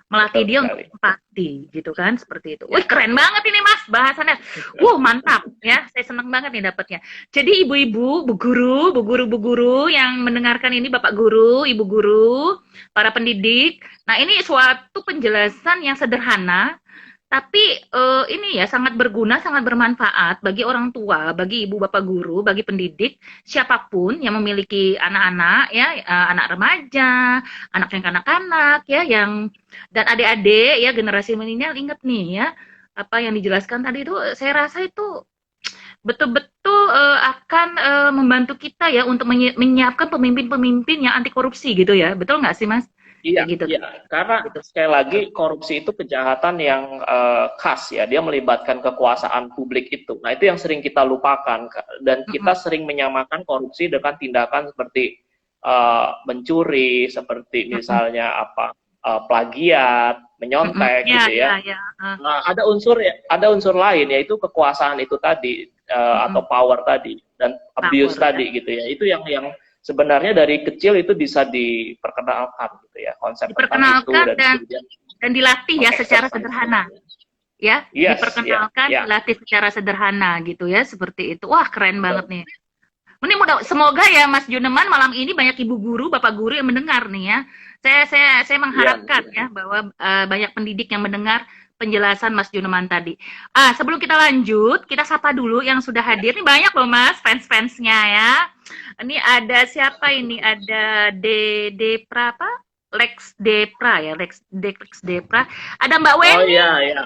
Melatih betul dia untuk sekali. empati, gitu kan? Seperti itu. Wih, Ya. keren banget ini Mas bahasannya. Wow, mantap ya. Saya senang banget nih dapatnya. Jadi ibu-ibu, bu guru yang mendengarkan ini, Bapak guru, Ibu guru, para pendidik. Nah, ini suatu penjelasan yang sederhana tapi ini ya sangat berguna, sangat bermanfaat bagi orang tua, bagi ibu bapak guru, bagi pendidik, siapapun yang memiliki anak-anak ya, anak remaja, anak yang kanak-kanak ya, yang dan adik-adik ya generasi milenial ingat nih ya, apa yang dijelaskan tadi itu saya rasa itu betul-betul akan membantu kita ya untuk menyiapkan pemimpin-pemimpin yang anti korupsi gitu ya. Betul nggak sih Mas? Iya, Kayak gitu. iya. Karena Gitu. sekali lagi korupsi itu kejahatan yang khas ya. Dia melibatkan kekuasaan publik itu. Nah, itu yang sering kita lupakan dan kita Mm-mm. sering menyamakan korupsi dengan tindakan seperti mencuri, seperti Mm-mm. misalnya plagiat, Mm-mm. menyontek Ya, gitu ya. ya, ya. Nah, ada unsur lain yaitu kekuasaan itu tadi atau Mm-mm. power tadi dan abuse Power ya. tadi gitu ya. Itu yang sebenarnya dari kecil itu bisa diperkenalkan gitu ya, konsep tentang itu Diperkenalkan dan kemudian dan dilatih ya secara mengeksersaiz. sederhana ya, Yes, ya, diperkenalkan, ya. dilatih secara sederhana gitu ya, seperti itu. Wah, keren banget Betul. nih. Ini semoga ya Mas Juneman malam ini banyak ibu guru, bapak guru yang mendengar nih ya. Saya Iya, mengharapkan iya. ya bahwa banyak pendidik yang mendengar penjelasan Mas Juneman tadi. Sebelum kita lanjut, kita sapa dulu yang sudah Ya. hadir. Ini banyak loh Mas fans-fansnya ya. Ini ada siapa ini? Ada Depra apa? Lex Depra ya, Lex Depra. Ada Mbak Oh Weni. iya, iya.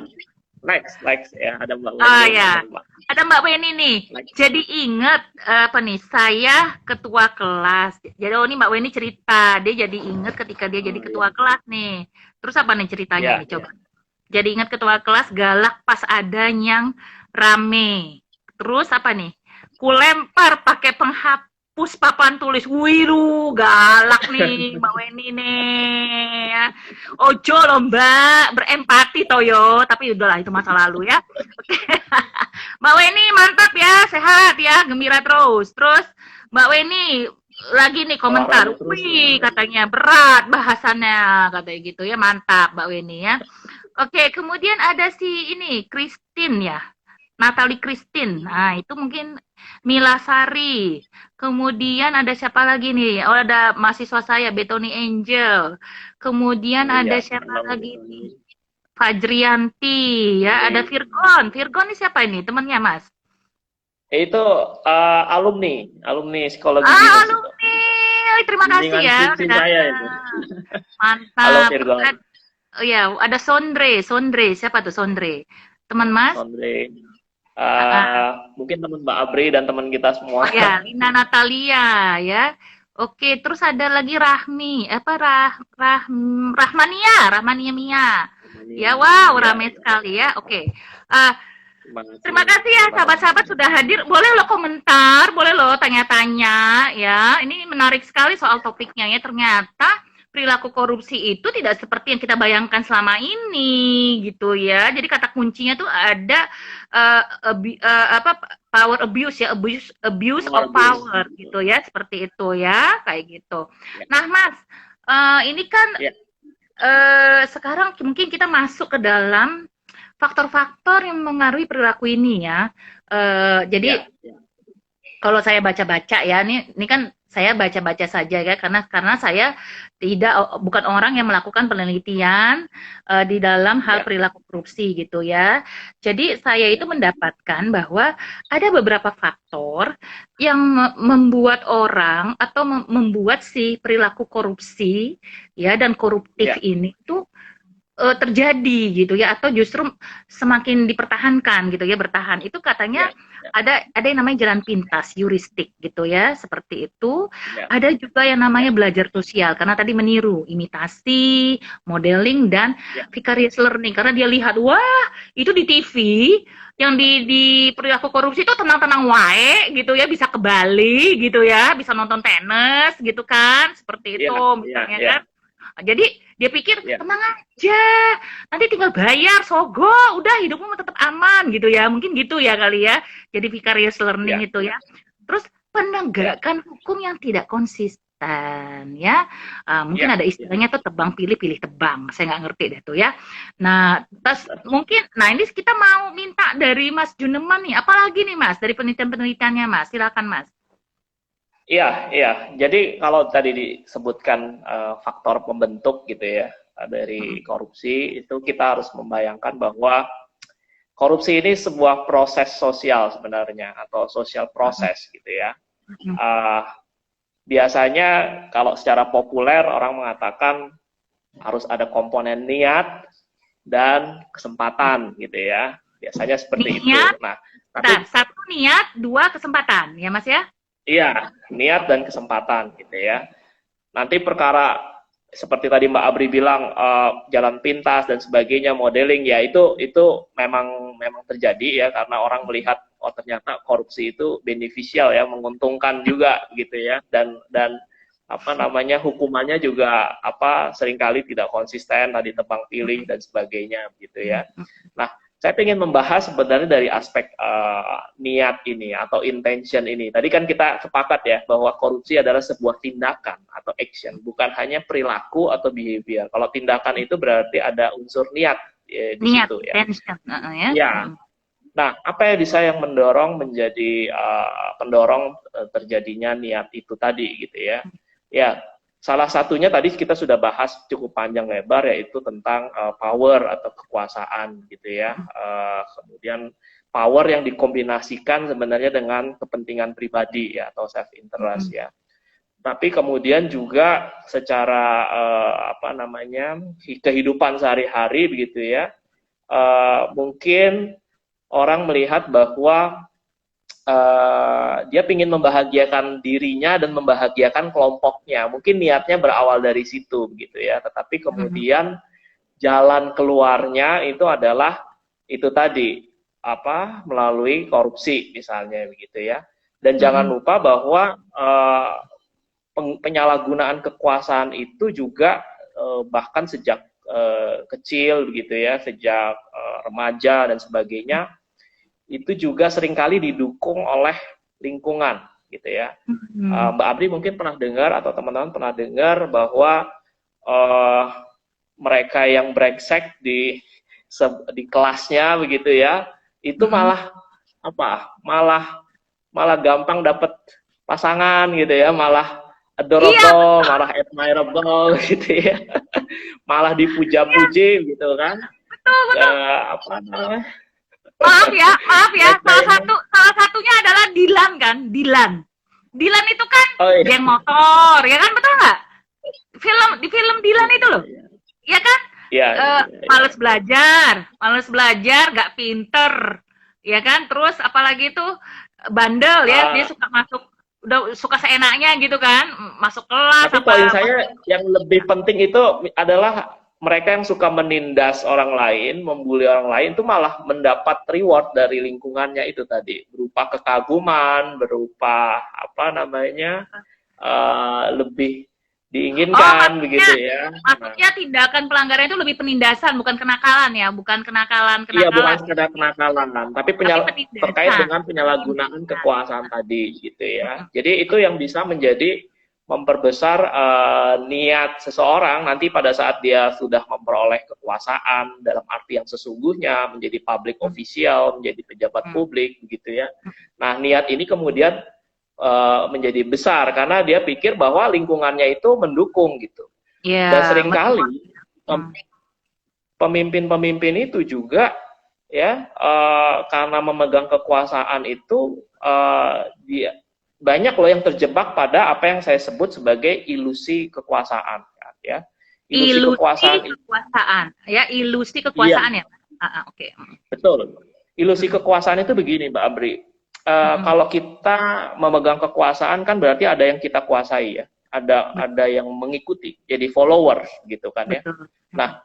Next ya, ada Mbak Weni, Ya, ada Mbak ada Mbak Weni nih. Next. Jadi ingat apa nih? Saya ketua kelas. Jadi ini Mbak Weni cerita, dia jadi ingat ketika dia jadi Oh iya. ketua kelas nih. Terus apa nih ceritanya Iya, nih? iya. Coba. Jadi ingat ketua kelas galak pas ada yang rame. Terus apa nih? Kulempar pakai penghapus papan tulis. Wiru, galak nih Mbak Weni nih. Ya. Ojo loh Mbak, berempati toyo. Tapi udahlah itu masa lalu ya. Oke. Mbak Weni mantap ya, sehat ya, gembira terus. Terus Mbak Weni lagi nih komentar, Olahraga terus ya. wih katanya berat bahasannya, katanya gitu ya, mantap Mbak Weni ya. Oke, kemudian ada si ini, Christine ya. Natalie Christine. Nah, itu mungkin Mila Sari. Kemudian ada siapa lagi nih? Oh, ada mahasiswa saya, Betoni Angel. Kemudian Oh iya, ada siapa halo lagi Betoni. nih? Fajrianti, ya. Ada Ini Virgon. Virgon ini siapa ini? Temannya, Mas? itu alumni psikologi binus itu. Alumni. Terima kasih Bimbingan ya skripsi udah saya datang. itu. Halo Mantap. Terus Virgon, oh ya, ada Sondre. Siapa tuh Sondre? Teman Mas? Sondre. Uh, Mungkin teman Mbak Abri dan teman kita semua. Oh ya, Lina Natalia ya. Oke, terus ada lagi Rahmi, apa Rahmania Mia. Ya, wow, Iya, ramai iya. sekali ya. Oke. Uh, Terima kasih. Terima kasih ya sahabat-sahabat sudah hadir. Boleh lo komentar, boleh lo tanya-tanya ya. Ini menarik sekali soal topiknya ya. Ternyata perilaku korupsi itu tidak seperti yang kita bayangkan selama ini gitu ya. Jadi kata kuncinya tuh ada power abuse ya, abuse of power gitu ya, seperti itu ya, kayak gitu. Ya. Nah, Mas, ini kan Ya. Sekarang mungkin kita masuk ke dalam faktor-faktor yang mengaruhi perilaku ini ya. Jadi Ya. kalau saya baca-baca ya, ini kan saya baca-baca saja ya, karena saya bukan orang yang melakukan penelitian di dalam hal Ya. perilaku korupsi gitu ya. Jadi saya itu mendapatkan bahwa ada beberapa faktor yang membuat orang atau membuat si perilaku korupsi ya dan koruptif Ya. ini tuh terjadi gitu ya, atau justru semakin dipertahankan gitu ya, bertahan. Itu Ya, katanya ya, ada yang namanya jalan pintas, heuristik gitu ya, seperti itu. ya, Ada juga yang ya, namanya belajar sosial, karena tadi meniru, imitasi, modeling, dan ya, vicarious learning, karena dia lihat, wah itu di TV, yang di perilaku korupsi itu tenang-tenang wae gitu ya, bisa ke Bali gitu ya, bisa nonton tenis gitu kan, seperti ya, itu ya, misalnya ya, kan. Jadi dia pikir ya, tenang aja, nanti tinggal bayar sogo, udah hidupmu tetap aman gitu ya, mungkin gitu ya kali ya. Jadi vicarious learning ya, itu ya. Terus ya, penegakan hukum yang tidak konsisten ya. Mungkin ya, ada ya. istilahnya tuh tebang pilih pilih tebang, saya nggak ngerti deh tuh ya. Nah, terus mungkin, nah ini kita mau minta dari Mas Juneman nih, apalagi nih Mas dari penelitian-penelitiannya Mas, silakan Mas. Iya, iya. Jadi kalau tadi disebutkan faktor pembentuk gitu ya dari korupsi, itu kita harus membayangkan bahwa korupsi ini sebuah proses sosial sebenarnya atau social proses gitu ya. Uh, Biasanya kalau secara populer orang mengatakan harus ada komponen niat dan kesempatan gitu ya. Biasanya seperti itu. Niat, Nah, tapi nah, satu niat, dua kesempatan ya Mas ya. iya, niat dan kesempatan gitu ya. Nanti perkara seperti tadi Mbak Abri bilang jalan pintas dan sebagainya, modeling ya itu memang terjadi ya karena orang melihat oh ternyata korupsi itu beneficial ya, menguntungkan juga gitu ya, dan apa namanya hukumannya juga apa seringkali tidak konsisten, tadi tebang pilih dan sebagainya gitu ya. Nah, saya ingin membahas sebenarnya dari aspek niat ini atau intention ini. Tadi kan kita sepakat ya bahwa korupsi adalah sebuah tindakan atau action, bukan hanya perilaku atau behavior. Kalau tindakan itu berarti ada unsur niat di Niat, situ ya. intention, ya. Ya. Nah, apa yang bisa yang mendorong menjadi pendorong terjadinya niat itu tadi gitu ya? Ya, salah satunya tadi kita sudah bahas cukup panjang lebar yaitu tentang power atau kekuasaan gitu ya. Kemudian power yang dikombinasikan sebenarnya dengan kepentingan pribadi ya atau self interest ya. Tapi kemudian juga secara apa namanya kehidupan sehari-hari begitu ya. Mungkin orang melihat bahwa dia ingin membahagiakan dirinya dan membahagiakan kelompoknya. Mungkin niatnya berawal dari situ begitu ya. Tetapi kemudian jalan keluarnya itu adalah itu tadi apa melalui korupsi misalnya begitu ya. Dan jangan lupa bahwa penyalahgunaan kekuasaan itu juga bahkan sejak kecil begitu ya, sejak remaja dan sebagainya itu juga seringkali didukung oleh lingkungan gitu ya. Mbak Abri mungkin pernah dengar atau teman-teman pernah dengar bahwa mereka yang brengsek di kelasnya begitu ya, itu malah apa? Malah gampang dapat pasangan gitu ya, malah Iya, adorable, malah admirable gitu ya. Malah dipuja-puji gitu kan. betul, betul. Apa namanya? Maaf ya, Mereka yang salah satunya adalah Dilan kan, Dilan. Dilan itu kan oh iya. geng motor, ya kan, betul nggak? Di film Dilan itu loh, ya kan? Iya, Males belajar, nggak pinter, ya kan? Terus apalagi itu bandel ya, dia suka masuk, udah suka seenaknya gitu kan, masuk kelas tapi poin saya yang lebih penting itu adalah mereka yang suka menindas orang lain, membuli orang lain itu malah mendapat reward dari lingkungannya itu tadi berupa kekaguman, berupa apa namanya lebih diinginkan begitu ya. Maksudnya tindakan pelanggaran itu lebih penindasan, bukan kenakalan ya, bukan kenakalan. Iya, bukan sekedar kenakalan, tapi terkait dengan penyalahgunaan penindasan. kekuasaan tadi gitu ya. Jadi itu yang bisa menjadi memperbesar niat seseorang nanti pada saat dia sudah memperoleh kekuasaan dalam arti yang sesungguhnya menjadi public official, menjadi pejabat publik begitu ya. Nah, niat ini kemudian menjadi besar karena dia pikir bahwa lingkungannya itu mendukung gitu. Dan seringkali pemimpin-pemimpin itu juga ya karena memegang kekuasaan itu dia banyak loh yang terjebak pada apa yang saya sebut sebagai ilusi kekuasaan ya. Ilusi Ilusi kekuasaan. kekuasaan, ya, ilusi Iya, kekuasaan ya. Oke. betul. Ilusi kekuasaan itu begini, Mbak Abri. Mm-mm. Kalau kita memegang kekuasaan kan berarti ada yang kita kuasai ya. Bet- Ada yang mengikuti, jadi followers gitu kan ya. Betul. Nah,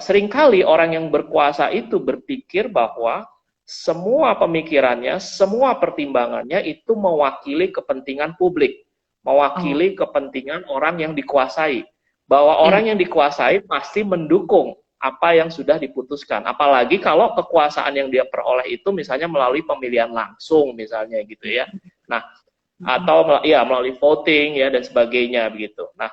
seringkali orang yang berkuasa itu berpikir bahwa semua pemikirannya, semua pertimbangannya itu mewakili kepentingan publik, Oh, mewakili kepentingan orang yang dikuasai. Bahwa iya. orang yang dikuasai pasti mendukung apa yang sudah diputuskan. Apalagi kalau kekuasaan yang dia peroleh itu misalnya melalui pemilihan langsung misalnya gitu ya. Nah, Mm-mm. atau ya melalui voting ya dan sebagainya begitu. Nah,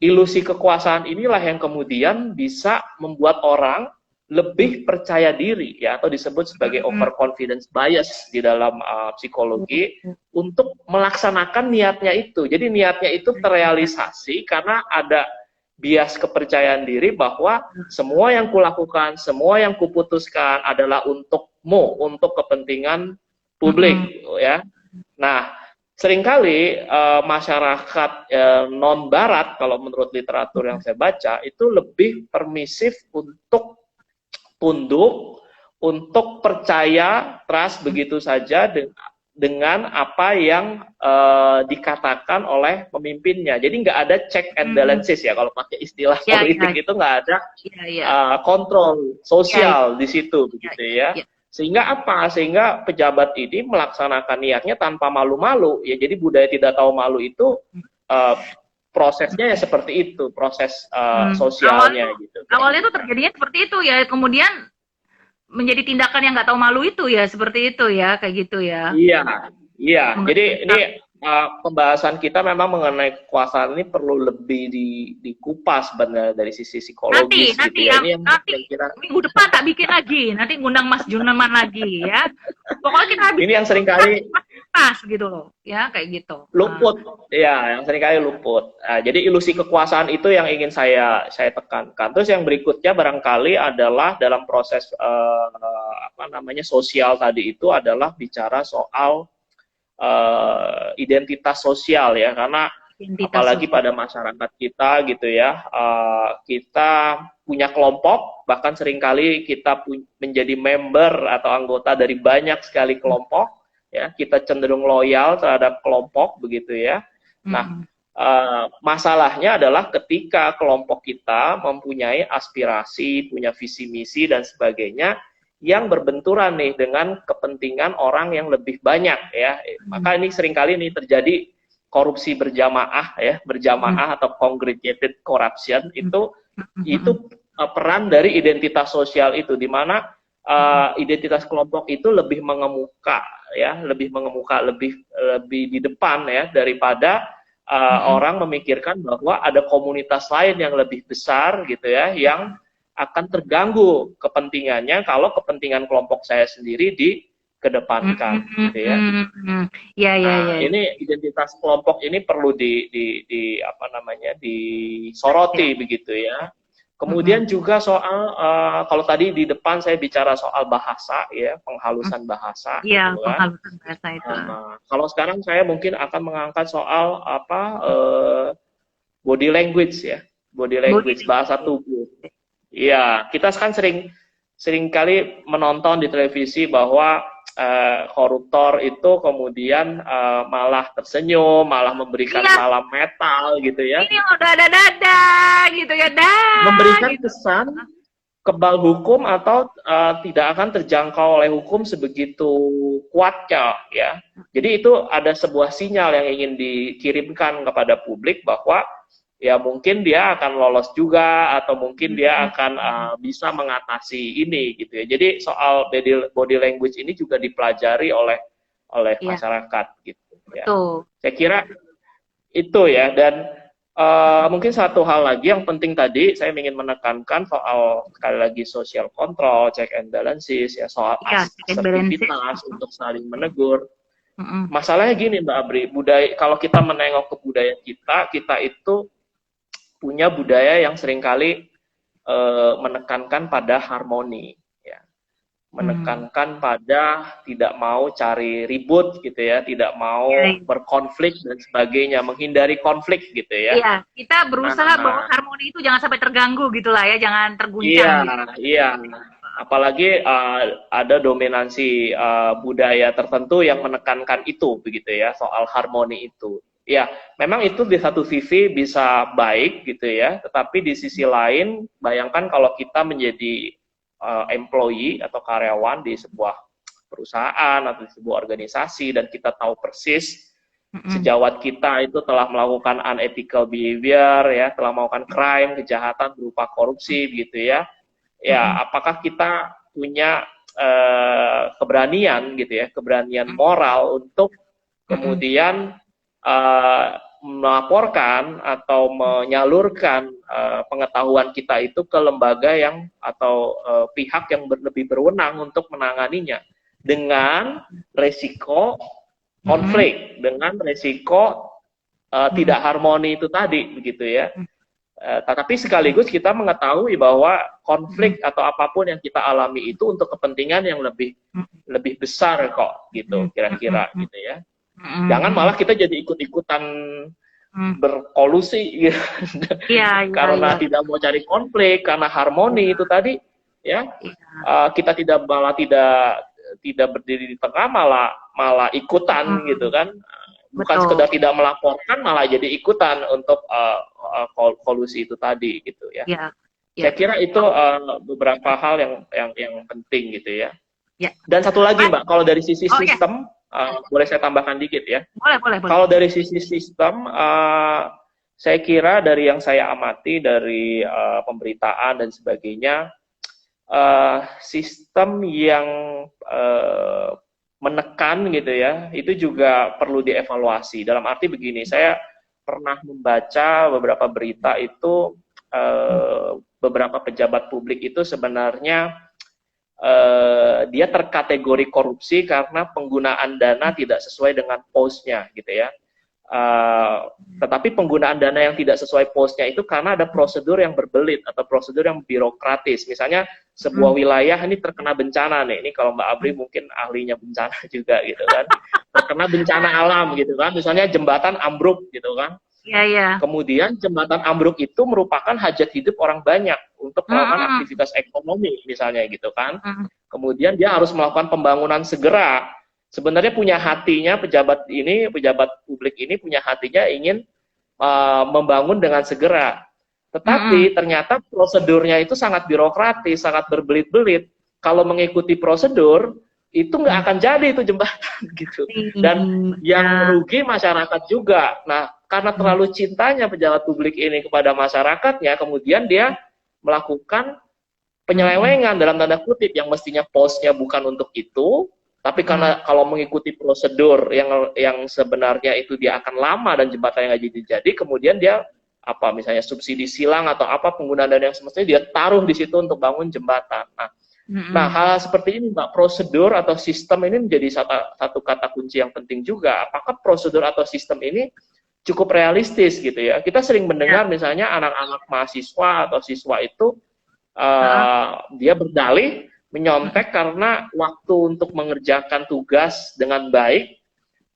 ilusi kekuasaan inilah yang kemudian bisa membuat orang lebih percaya diri ya atau disebut sebagai Mm-mm. overconfidence bias di dalam psikologi untuk melaksanakan niatnya itu. Jadi niatnya itu terrealisasi karena ada bias kepercayaan diri bahwa semua yang kulakukan, semua yang kuputuskan adalah untukmu, untuk kepentingan publik Mm-mm. ya. Nah, seringkali masyarakat non barat kalau menurut literatur yang saya baca itu lebih permisif untuk tunduk, untuk percaya, trust begitu saja dengan apa yang dikatakan oleh pemimpinnya. Jadi nggak ada check and Mm-mm. balances ya kalau pakai istilah Ya, politik ya, itu nggak ada ya, ya, kontrol ya, ya, sosial di situ ya, begitu ya. ya. Sehingga apa? Sehingga pejabat ini melaksanakan niatnya tanpa malu-malu ya. Jadi budaya tidak tahu malu itu uh, prosesnya ya seperti itu, proses Awalnya, sosialnya gitu kayak awalnya gitu. tuh terjadinya seperti itu ya. Kemudian menjadi tindakan yang nggak tahu malu itu ya, seperti itu ya, kayak gitu ya. Iya, iya. Jadi ini Menggantungkan. pembahasan kita memang mengenai kekuasaan ini perlu lebih dikupas sebenarnya dari sisi Nanti, psikologis gitu nanti, ya. Ini yang nanti kira-kira minggu depan tak bikin lagi. Nanti ngundang Mas Junaman lagi ya. Pokoknya kita habis ini yang seringkali pas gitu loh, ya kayak gitu. luput, ya, yang seringkali luput. Nah, jadi ilusi kekuasaan itu yang ingin saya tekankan. Terus yang berikutnya barangkali adalah dalam proses apa namanya sosial tadi itu adalah bicara soal identitas sosial ya, karena Identitas apalagi sosial. pada masyarakat kita gitu ya, kita punya kelompok, bahkan seringkali kita menjadi member atau anggota dari banyak sekali kelompok, ya kita cenderung loyal terhadap kelompok begitu ya. Nah, Mm-mm. masalahnya adalah ketika kelompok kita mempunyai aspirasi, punya visi misi dan sebagainya yang berbenturan nih dengan kepentingan orang yang lebih banyak ya. Maka ini seringkali nih terjadi korupsi berjamaah ya, berjamaah atau congregated corruption itu peran dari identitas sosial itu di mana identitas kelompok itu lebih mengemuka ya, lebih mengemuka, lebih di depan ya daripada orang memikirkan bahwa ada komunitas lain yang lebih besar gitu ya yang akan terganggu kepentingannya kalau kepentingan kelompok saya sendiri dikedepankan gitu ya. Ya, ya, Nah, ya, ya. ini identitas kelompok ini perlu di apa namanya Ya. disoroti begitu ya. Kemudian juga soal kalau tadi di depan saya bicara soal bahasa ya, penghalusan bahasa Iya, gitu kan. penghalusan bahasa itu. Kalau sekarang saya mungkin akan mengangkat soal apa body language ya, body Body language bahasa tubuh. Iya, kita kan sering kali menonton di televisi bahwa koruptor itu kemudian malah tersenyum, malah memberikan iya, salam metal gitu ya, ini udah ada dada gitu ya, dah memberikan gitu. kesan kebal hukum atau tidak akan terjangkau oleh hukum sebegitu kuatnya ya. Jadi itu ada sebuah sinyal yang ingin dikirimkan kepada publik bahwa ya mungkin dia akan lolos juga atau mungkin dia akan bisa mengatasi ini gitu ya. Jadi soal body language ini juga dipelajari oleh Iya, masyarakat gitu ya. betul. Saya kira itu ya. Dan mungkin satu hal lagi yang penting tadi saya ingin menekankan soal sekali lagi social control, check and balances ya, soal Iya, check and balances. asertivitas untuk saling menegur. Mm-mm. Masalahnya gini Mbak Abri, budaya kalau kita menengok ke budaya kita itu punya budaya yang seringkali menekankan pada harmoni ya. menekankan pada tidak mau cari ribut gitu ya, tidak mau berkonflik dan sebagainya, menghindari konflik gitu ya. Iya, kita berusaha bahwa harmoni itu jangan sampai terganggu gitu lah ya, jangan terguncang. Iya. Apalagi ada dominansi budaya tertentu yang menekankan itu begitu ya, soal harmoni itu. Ya, memang itu di satu sisi bisa baik gitu ya, tetapi di sisi lain bayangkan kalau kita menjadi employee atau karyawan di sebuah perusahaan atau di sebuah organisasi dan kita tahu persis sejawat kita itu telah melakukan unethical behavior ya, telah melakukan crime, kejahatan berupa korupsi begitu ya. Ya, apakah kita punya keberanian gitu ya, keberanian moral untuk kemudian melaporkan atau menyalurkan pengetahuan kita itu ke lembaga yang atau pihak yang lebih berwenang untuk menanganinya dengan resiko konflik, dengan resiko tidak harmoni itu tadi begitu ya. Tetapi sekaligus kita mengetahui bahwa konflik atau apapun yang kita alami itu untuk kepentingan yang lebih besar kok gitu kira-kira gitu ya. Jangan malah kita jadi ikut-ikutan berkolusi gitu. Karena tidak mau cari konflik, karena harmoni itu tadi ya. Kita tidak berdiri di tengah, malah ikutan gitu kan. Bukan sekedar tidak melaporkan, malah jadi ikutan untuk kolusi itu tadi gitu ya. Saya kira itu beberapa hal yang penting gitu ya. Dan satu lagi Mbak, kalau dari sisi sistem boleh saya tambahkan dikit ya? Boleh. Kalau dari sisi sistem, saya kira dari yang saya amati dari pemberitaan dan sebagainya, sistem yang menekan gitu ya, itu juga perlu dievaluasi. Dalam arti begini, saya pernah membaca beberapa berita itu, beberapa pejabat publik itu sebenarnya dia terkategori korupsi karena penggunaan dana tidak sesuai dengan postnya gitu ya. Tetapi penggunaan dana yang tidak sesuai postnya itu karena ada prosedur yang berbelit atau prosedur yang birokratis. Misalnya sebuah wilayah ini terkena bencana nih, ini kalau Mbak Abri mungkin ahlinya bencana juga gitu kan, terkena bencana alam gitu kan, misalnya jembatan ambruk gitu kan. Iya. Kemudian jembatan ambruk itu merupakan hajat hidup orang banyak untuk melakukan aktivitas ekonomi misalnya gitu kan. Kemudian dia harus melakukan pembangunan segera. Sebenarnya punya hatinya pejabat publik ini punya hatinya ingin membangun dengan segera. Tetapi ternyata prosedurnya itu sangat birokratis, sangat berbelit-belit. Kalau mengikuti prosedur itu nggak akan jadi itu jembatan gitu. Dan yang rugi masyarakat juga. Nah, karena terlalu cintanya pejabat publik ini kepada masyarakatnya, kemudian dia melakukan penyelewengan dalam tanda kutip yang mestinya posnya bukan untuk itu, tapi karena kalau mengikuti prosedur yang sebenarnya itu dia akan lama dan jembatannya nggak jadi, kemudian dia misalnya subsidi silang atau penggunaan dana yang semestinya dia taruh di situ untuk bangun jembatan. Nah, hal seperti ini Mbak, prosedur atau sistem ini menjadi satu kata kunci yang penting juga. Apakah prosedur atau sistem ini cukup realistis gitu ya? Kita sering mendengar misalnya anak-anak mahasiswa atau siswa itu dia berdalih menyontek karena waktu untuk mengerjakan tugas dengan baik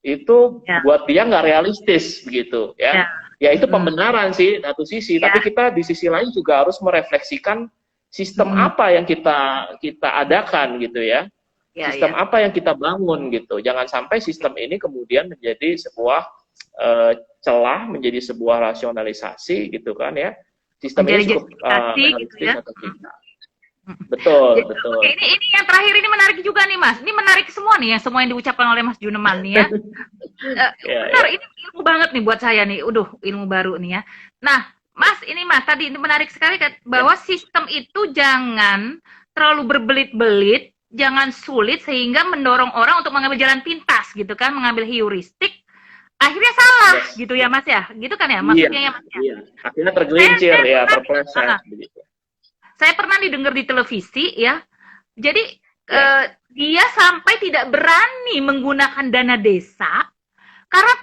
itu buat dia nggak realistis begitu ya. Ya itu pembenaran sih satu sisi, tapi kita di sisi lain juga harus merefleksikan sistem apa yang kita adakan gitu ya. Sistem apa yang kita bangun gitu. Jangan sampai sistem ini kemudian menjadi sebuah celah, menjadi sebuah rasionalisasi gitu kan ya. Sistem ini cukup realistis atau tidak. Betul. Oke, ini yang terakhir ini menarik juga nih Mas. Ini menarik semua nih ya, semua yang diucapkan oleh Mas Juneman nih ya. Benar, ini ilmu banget nih buat saya nih. Ilmu baru nih ya. Nah, Mas, ini Mas tadi ini menarik sekali bahwa sistem itu jangan terlalu berbelit-belit, jangan sulit sehingga mendorong orang untuk mengambil jalan pintas gitu kan, mengambil heuristik. Akhirnya salah gitu ya Mas ya. Gitu kan ya maksudnya ya Mas ya. Iya. Akhirnya tergelincir terpleset begitu. Saya pernah didengar di televisi ya, jadi dia sampai tidak berani menggunakan dana desa karena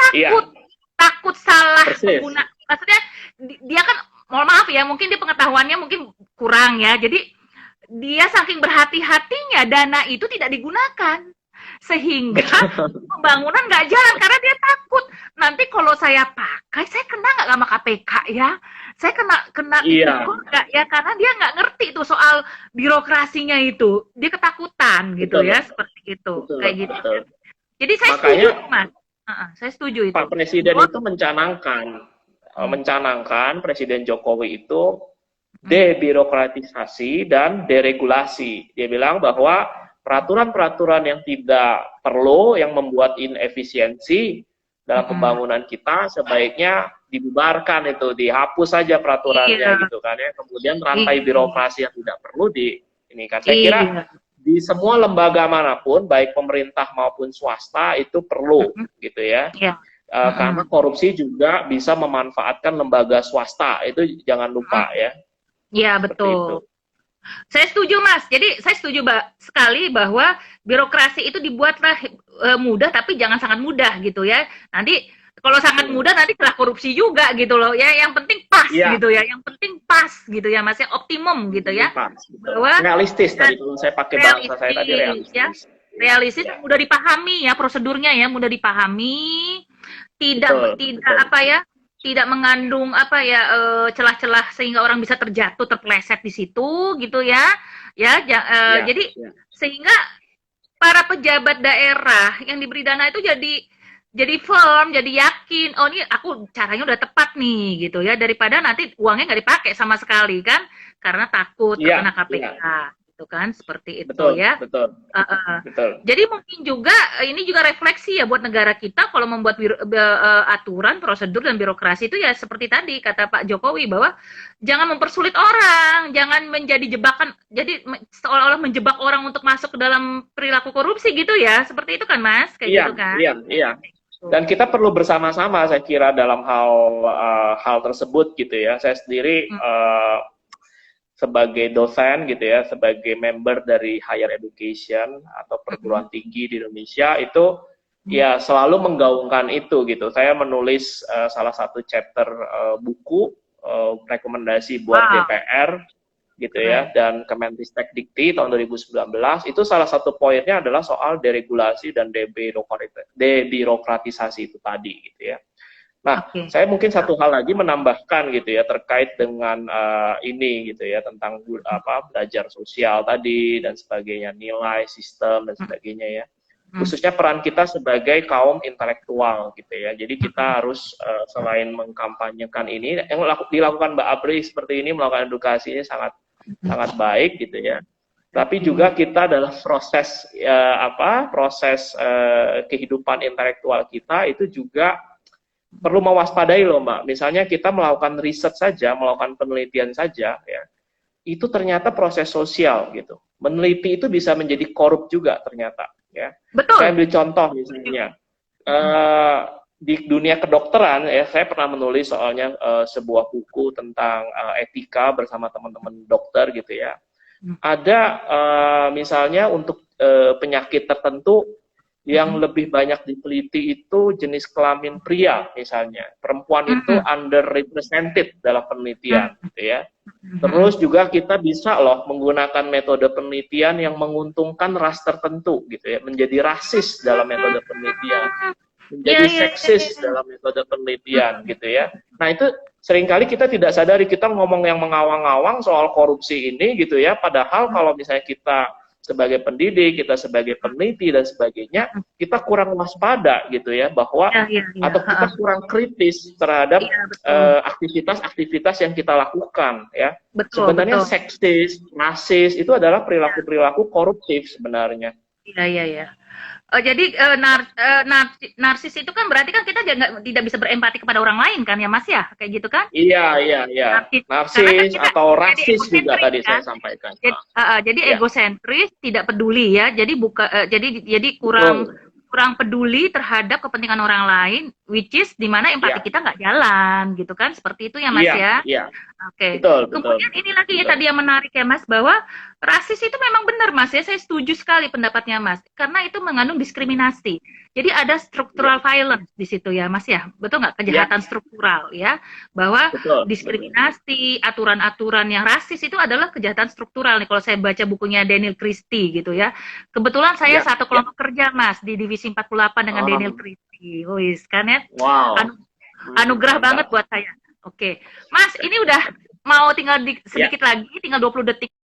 takut salah pengguna. Maksudnya dia kan, mohon maaf ya, mungkin dia pengetahuannya mungkin kurang ya, jadi dia saking berhati-hatinya dana itu tidak digunakan, sehingga pembangunan nggak jalan karena dia takut nanti kalau saya pakai saya kena nggak sama KPK ya, saya kena Iya, tipikor nggak ya, karena dia nggak ngerti tuh soal birokrasinya itu, dia ketakutan gitu betul, ya, seperti itu betul, kayak gitu. betul. Jadi saya setuju Makanya mas. Saya setuju itu. Pak Presiden Oh, itu hmm, mencanangkan Presiden Jokowi itu hmm, debirokratisasi dan deregulasi. Dia bilang bahwa peraturan-peraturan yang tidak perlu, yang membuat inefisiensi dalam hmm. pembangunan kita, sebaiknya dibubarkan itu, dihapus saja peraturannya Iya, gitu kan ya. Kemudian rantai iya, birokrasi yang tidak perlu di ini kan. Saya kira iya. di semua lembaga manapun, baik pemerintah maupun swasta itu perlu Hmm, gitu ya. iya. Karena Hmm, korupsi juga bisa memanfaatkan lembaga swasta, itu jangan hmm. lupa ya, Iya, seperti betul. itu. Saya setuju, Mas. Jadi saya setuju sekali bahwa birokrasi itu dibuatlah mudah, tapi jangan sangat mudah gitu ya. Nanti kalau sangat Hmm. mudah nanti telah korupsi juga gitu loh ya. Yang penting pas Iya, gitu ya. Yang penting pas gitu ya, Mas. Ya, optimum gitu ya. pas, betul. Bahwa Realistis tadi kalau saya pakai bahasa saya tadi realistis ya. realistis. Iya, Realistis, iya, mudah dipahami ya prosedurnya ya, mudah dipahami, tidak betul, tidak betul. apa ya, tidak mengandung apa ya, celah-celah sehingga orang bisa terjatuh terpleset di situ gitu ya. Ya, Iya, jadi iya, sehingga para pejabat daerah yang diberi dana itu jadi firm, jadi yakin, oh ini aku caranya udah tepat nih gitu ya, daripada nanti uangnya nggak dipakai sama sekali kan, karena takut iya, terkena iya, KPK gitu kan, seperti itu betul, ya. betul, betul. Jadi mungkin juga ini juga refleksi ya buat negara kita kalau membuat aturan, prosedur dan birokrasi itu ya seperti tadi kata Pak Jokowi bahwa jangan mempersulit orang, jangan menjadi jebakan, jadi seolah-olah menjebak orang untuk masuk ke dalam perilaku korupsi gitu ya, seperti itu kan Mas, kayak Iya, gitu kan? iya, iya. Dan kita perlu bersama-sama, saya kira dalam hal tersebut gitu ya. Saya sendiri Hmm, sebagai dosen gitu ya, sebagai member dari higher education atau hmm, perguruan tinggi di Indonesia itu hmm. ya selalu menggaungkan itu gitu. Saya menulis salah satu chapter buku rekomendasi buat Wow, DPR gitu keren. ya, dan Kemenristek Dikti tahun 2019 itu salah satu poinnya adalah soal deregulasi dan debirokratisasi itu tadi gitu ya. Nah, Oke. saya mungkin satu hal lagi menambahkan gitu ya terkait dengan ini gitu ya, tentang apa belajar sosial tadi dan sebagainya, nilai, sistem dan Hmm, sebagainya ya. hmm, Khususnya peran kita sebagai kaum intelektual gitu ya. Jadi kita harus selain mengkampanyekan ini, yang dilakukan Mbak Apri seperti ini, melakukan edukasi ini sangat hmm. sangat baik gitu ya. Tapi Oke. juga kita dalam proses proses kehidupan intelektual kita itu juga perlu mewaspadai loh Mbak. Misalnya kita melakukan riset saja, melakukan penelitian saja, ya, itu ternyata proses sosial gitu. Meneliti itu bisa menjadi korup juga ternyata. Ya, saya Betul. ambil contoh misalnya di dunia kedokteran, ya, saya pernah menulis soalnya sebuah buku tentang etika bersama teman-teman dokter gitu ya. Hmm, Ada misalnya untuk penyakit tertentu yang hmm, lebih banyak diteliti itu jenis kelamin pria misalnya. Perempuan itu hmm, underrepresented dalam penelitian hmm, gitu ya. hmm. Terus juga kita bisa loh menggunakan metode penelitian yang menguntungkan ras tertentu gitu ya, menjadi rasis dalam metode penelitian, Iya, menjadi iya, iya, seksis iya. dalam metode penelitian gitu ya. Nah, itu seringkali kita tidak sadari, kita ngomong yang mengawang-awang soal korupsi ini gitu ya, padahal kalau misalnya kita sebagai pendidik, kita sebagai peneliti dan sebagainya, kita kurang waspada gitu ya, bahwa Iya, iya, iya. atau kita kurang kritis terhadap Iya, betul. aktivitas-aktivitas yang kita lakukan ya. Betul, Sebenarnya betul. seksis, rasis itu adalah perilaku-perilaku koruptif sebenarnya. Iya, iya, iya. Jadi narsis itu kan berarti kan kita tidak bisa berempati kepada orang lain kan ya Mas ya, kayak gitu kan? Iya, iya, iya. Narsis. Karena kan Narsis kita atau jadi rasis juga egosentris tadi saya kan? sampaikan. Jadi Iya, egosentris, tidak peduli ya. Jadi jadi kurang betul. kurang peduli terhadap kepentingan orang lain, which is di mana empati Iya, kita nggak jalan gitu kan? Seperti itu ya Mas iya, ya. iya. Oke. Betul, betul, Kemudian ini lagi ya betul. tadi yang menarik ya Mas, bahwa rasis itu memang benar Mas ya. Saya setuju sekali pendapatnya Mas. Karena itu mengandung diskriminasi. Jadi ada structural violence di situ ya, Mas ya. Betul nggak? Kejahatan struktural ya. Bahwa Betul. diskriminasi, aturan-aturan yang rasis itu adalah kejahatan struktural nih. Kalau saya baca bukunya Daniel Christie gitu ya. Kebetulan saya satu kelompok kerja, Mas, di Divisi 48 dengan Daniel Christie. Wis, kan ya? Wow. Anugerah banget buat saya. Oke. Mas, ini udah mau tinggal sedikit lagi, tinggal 20 detik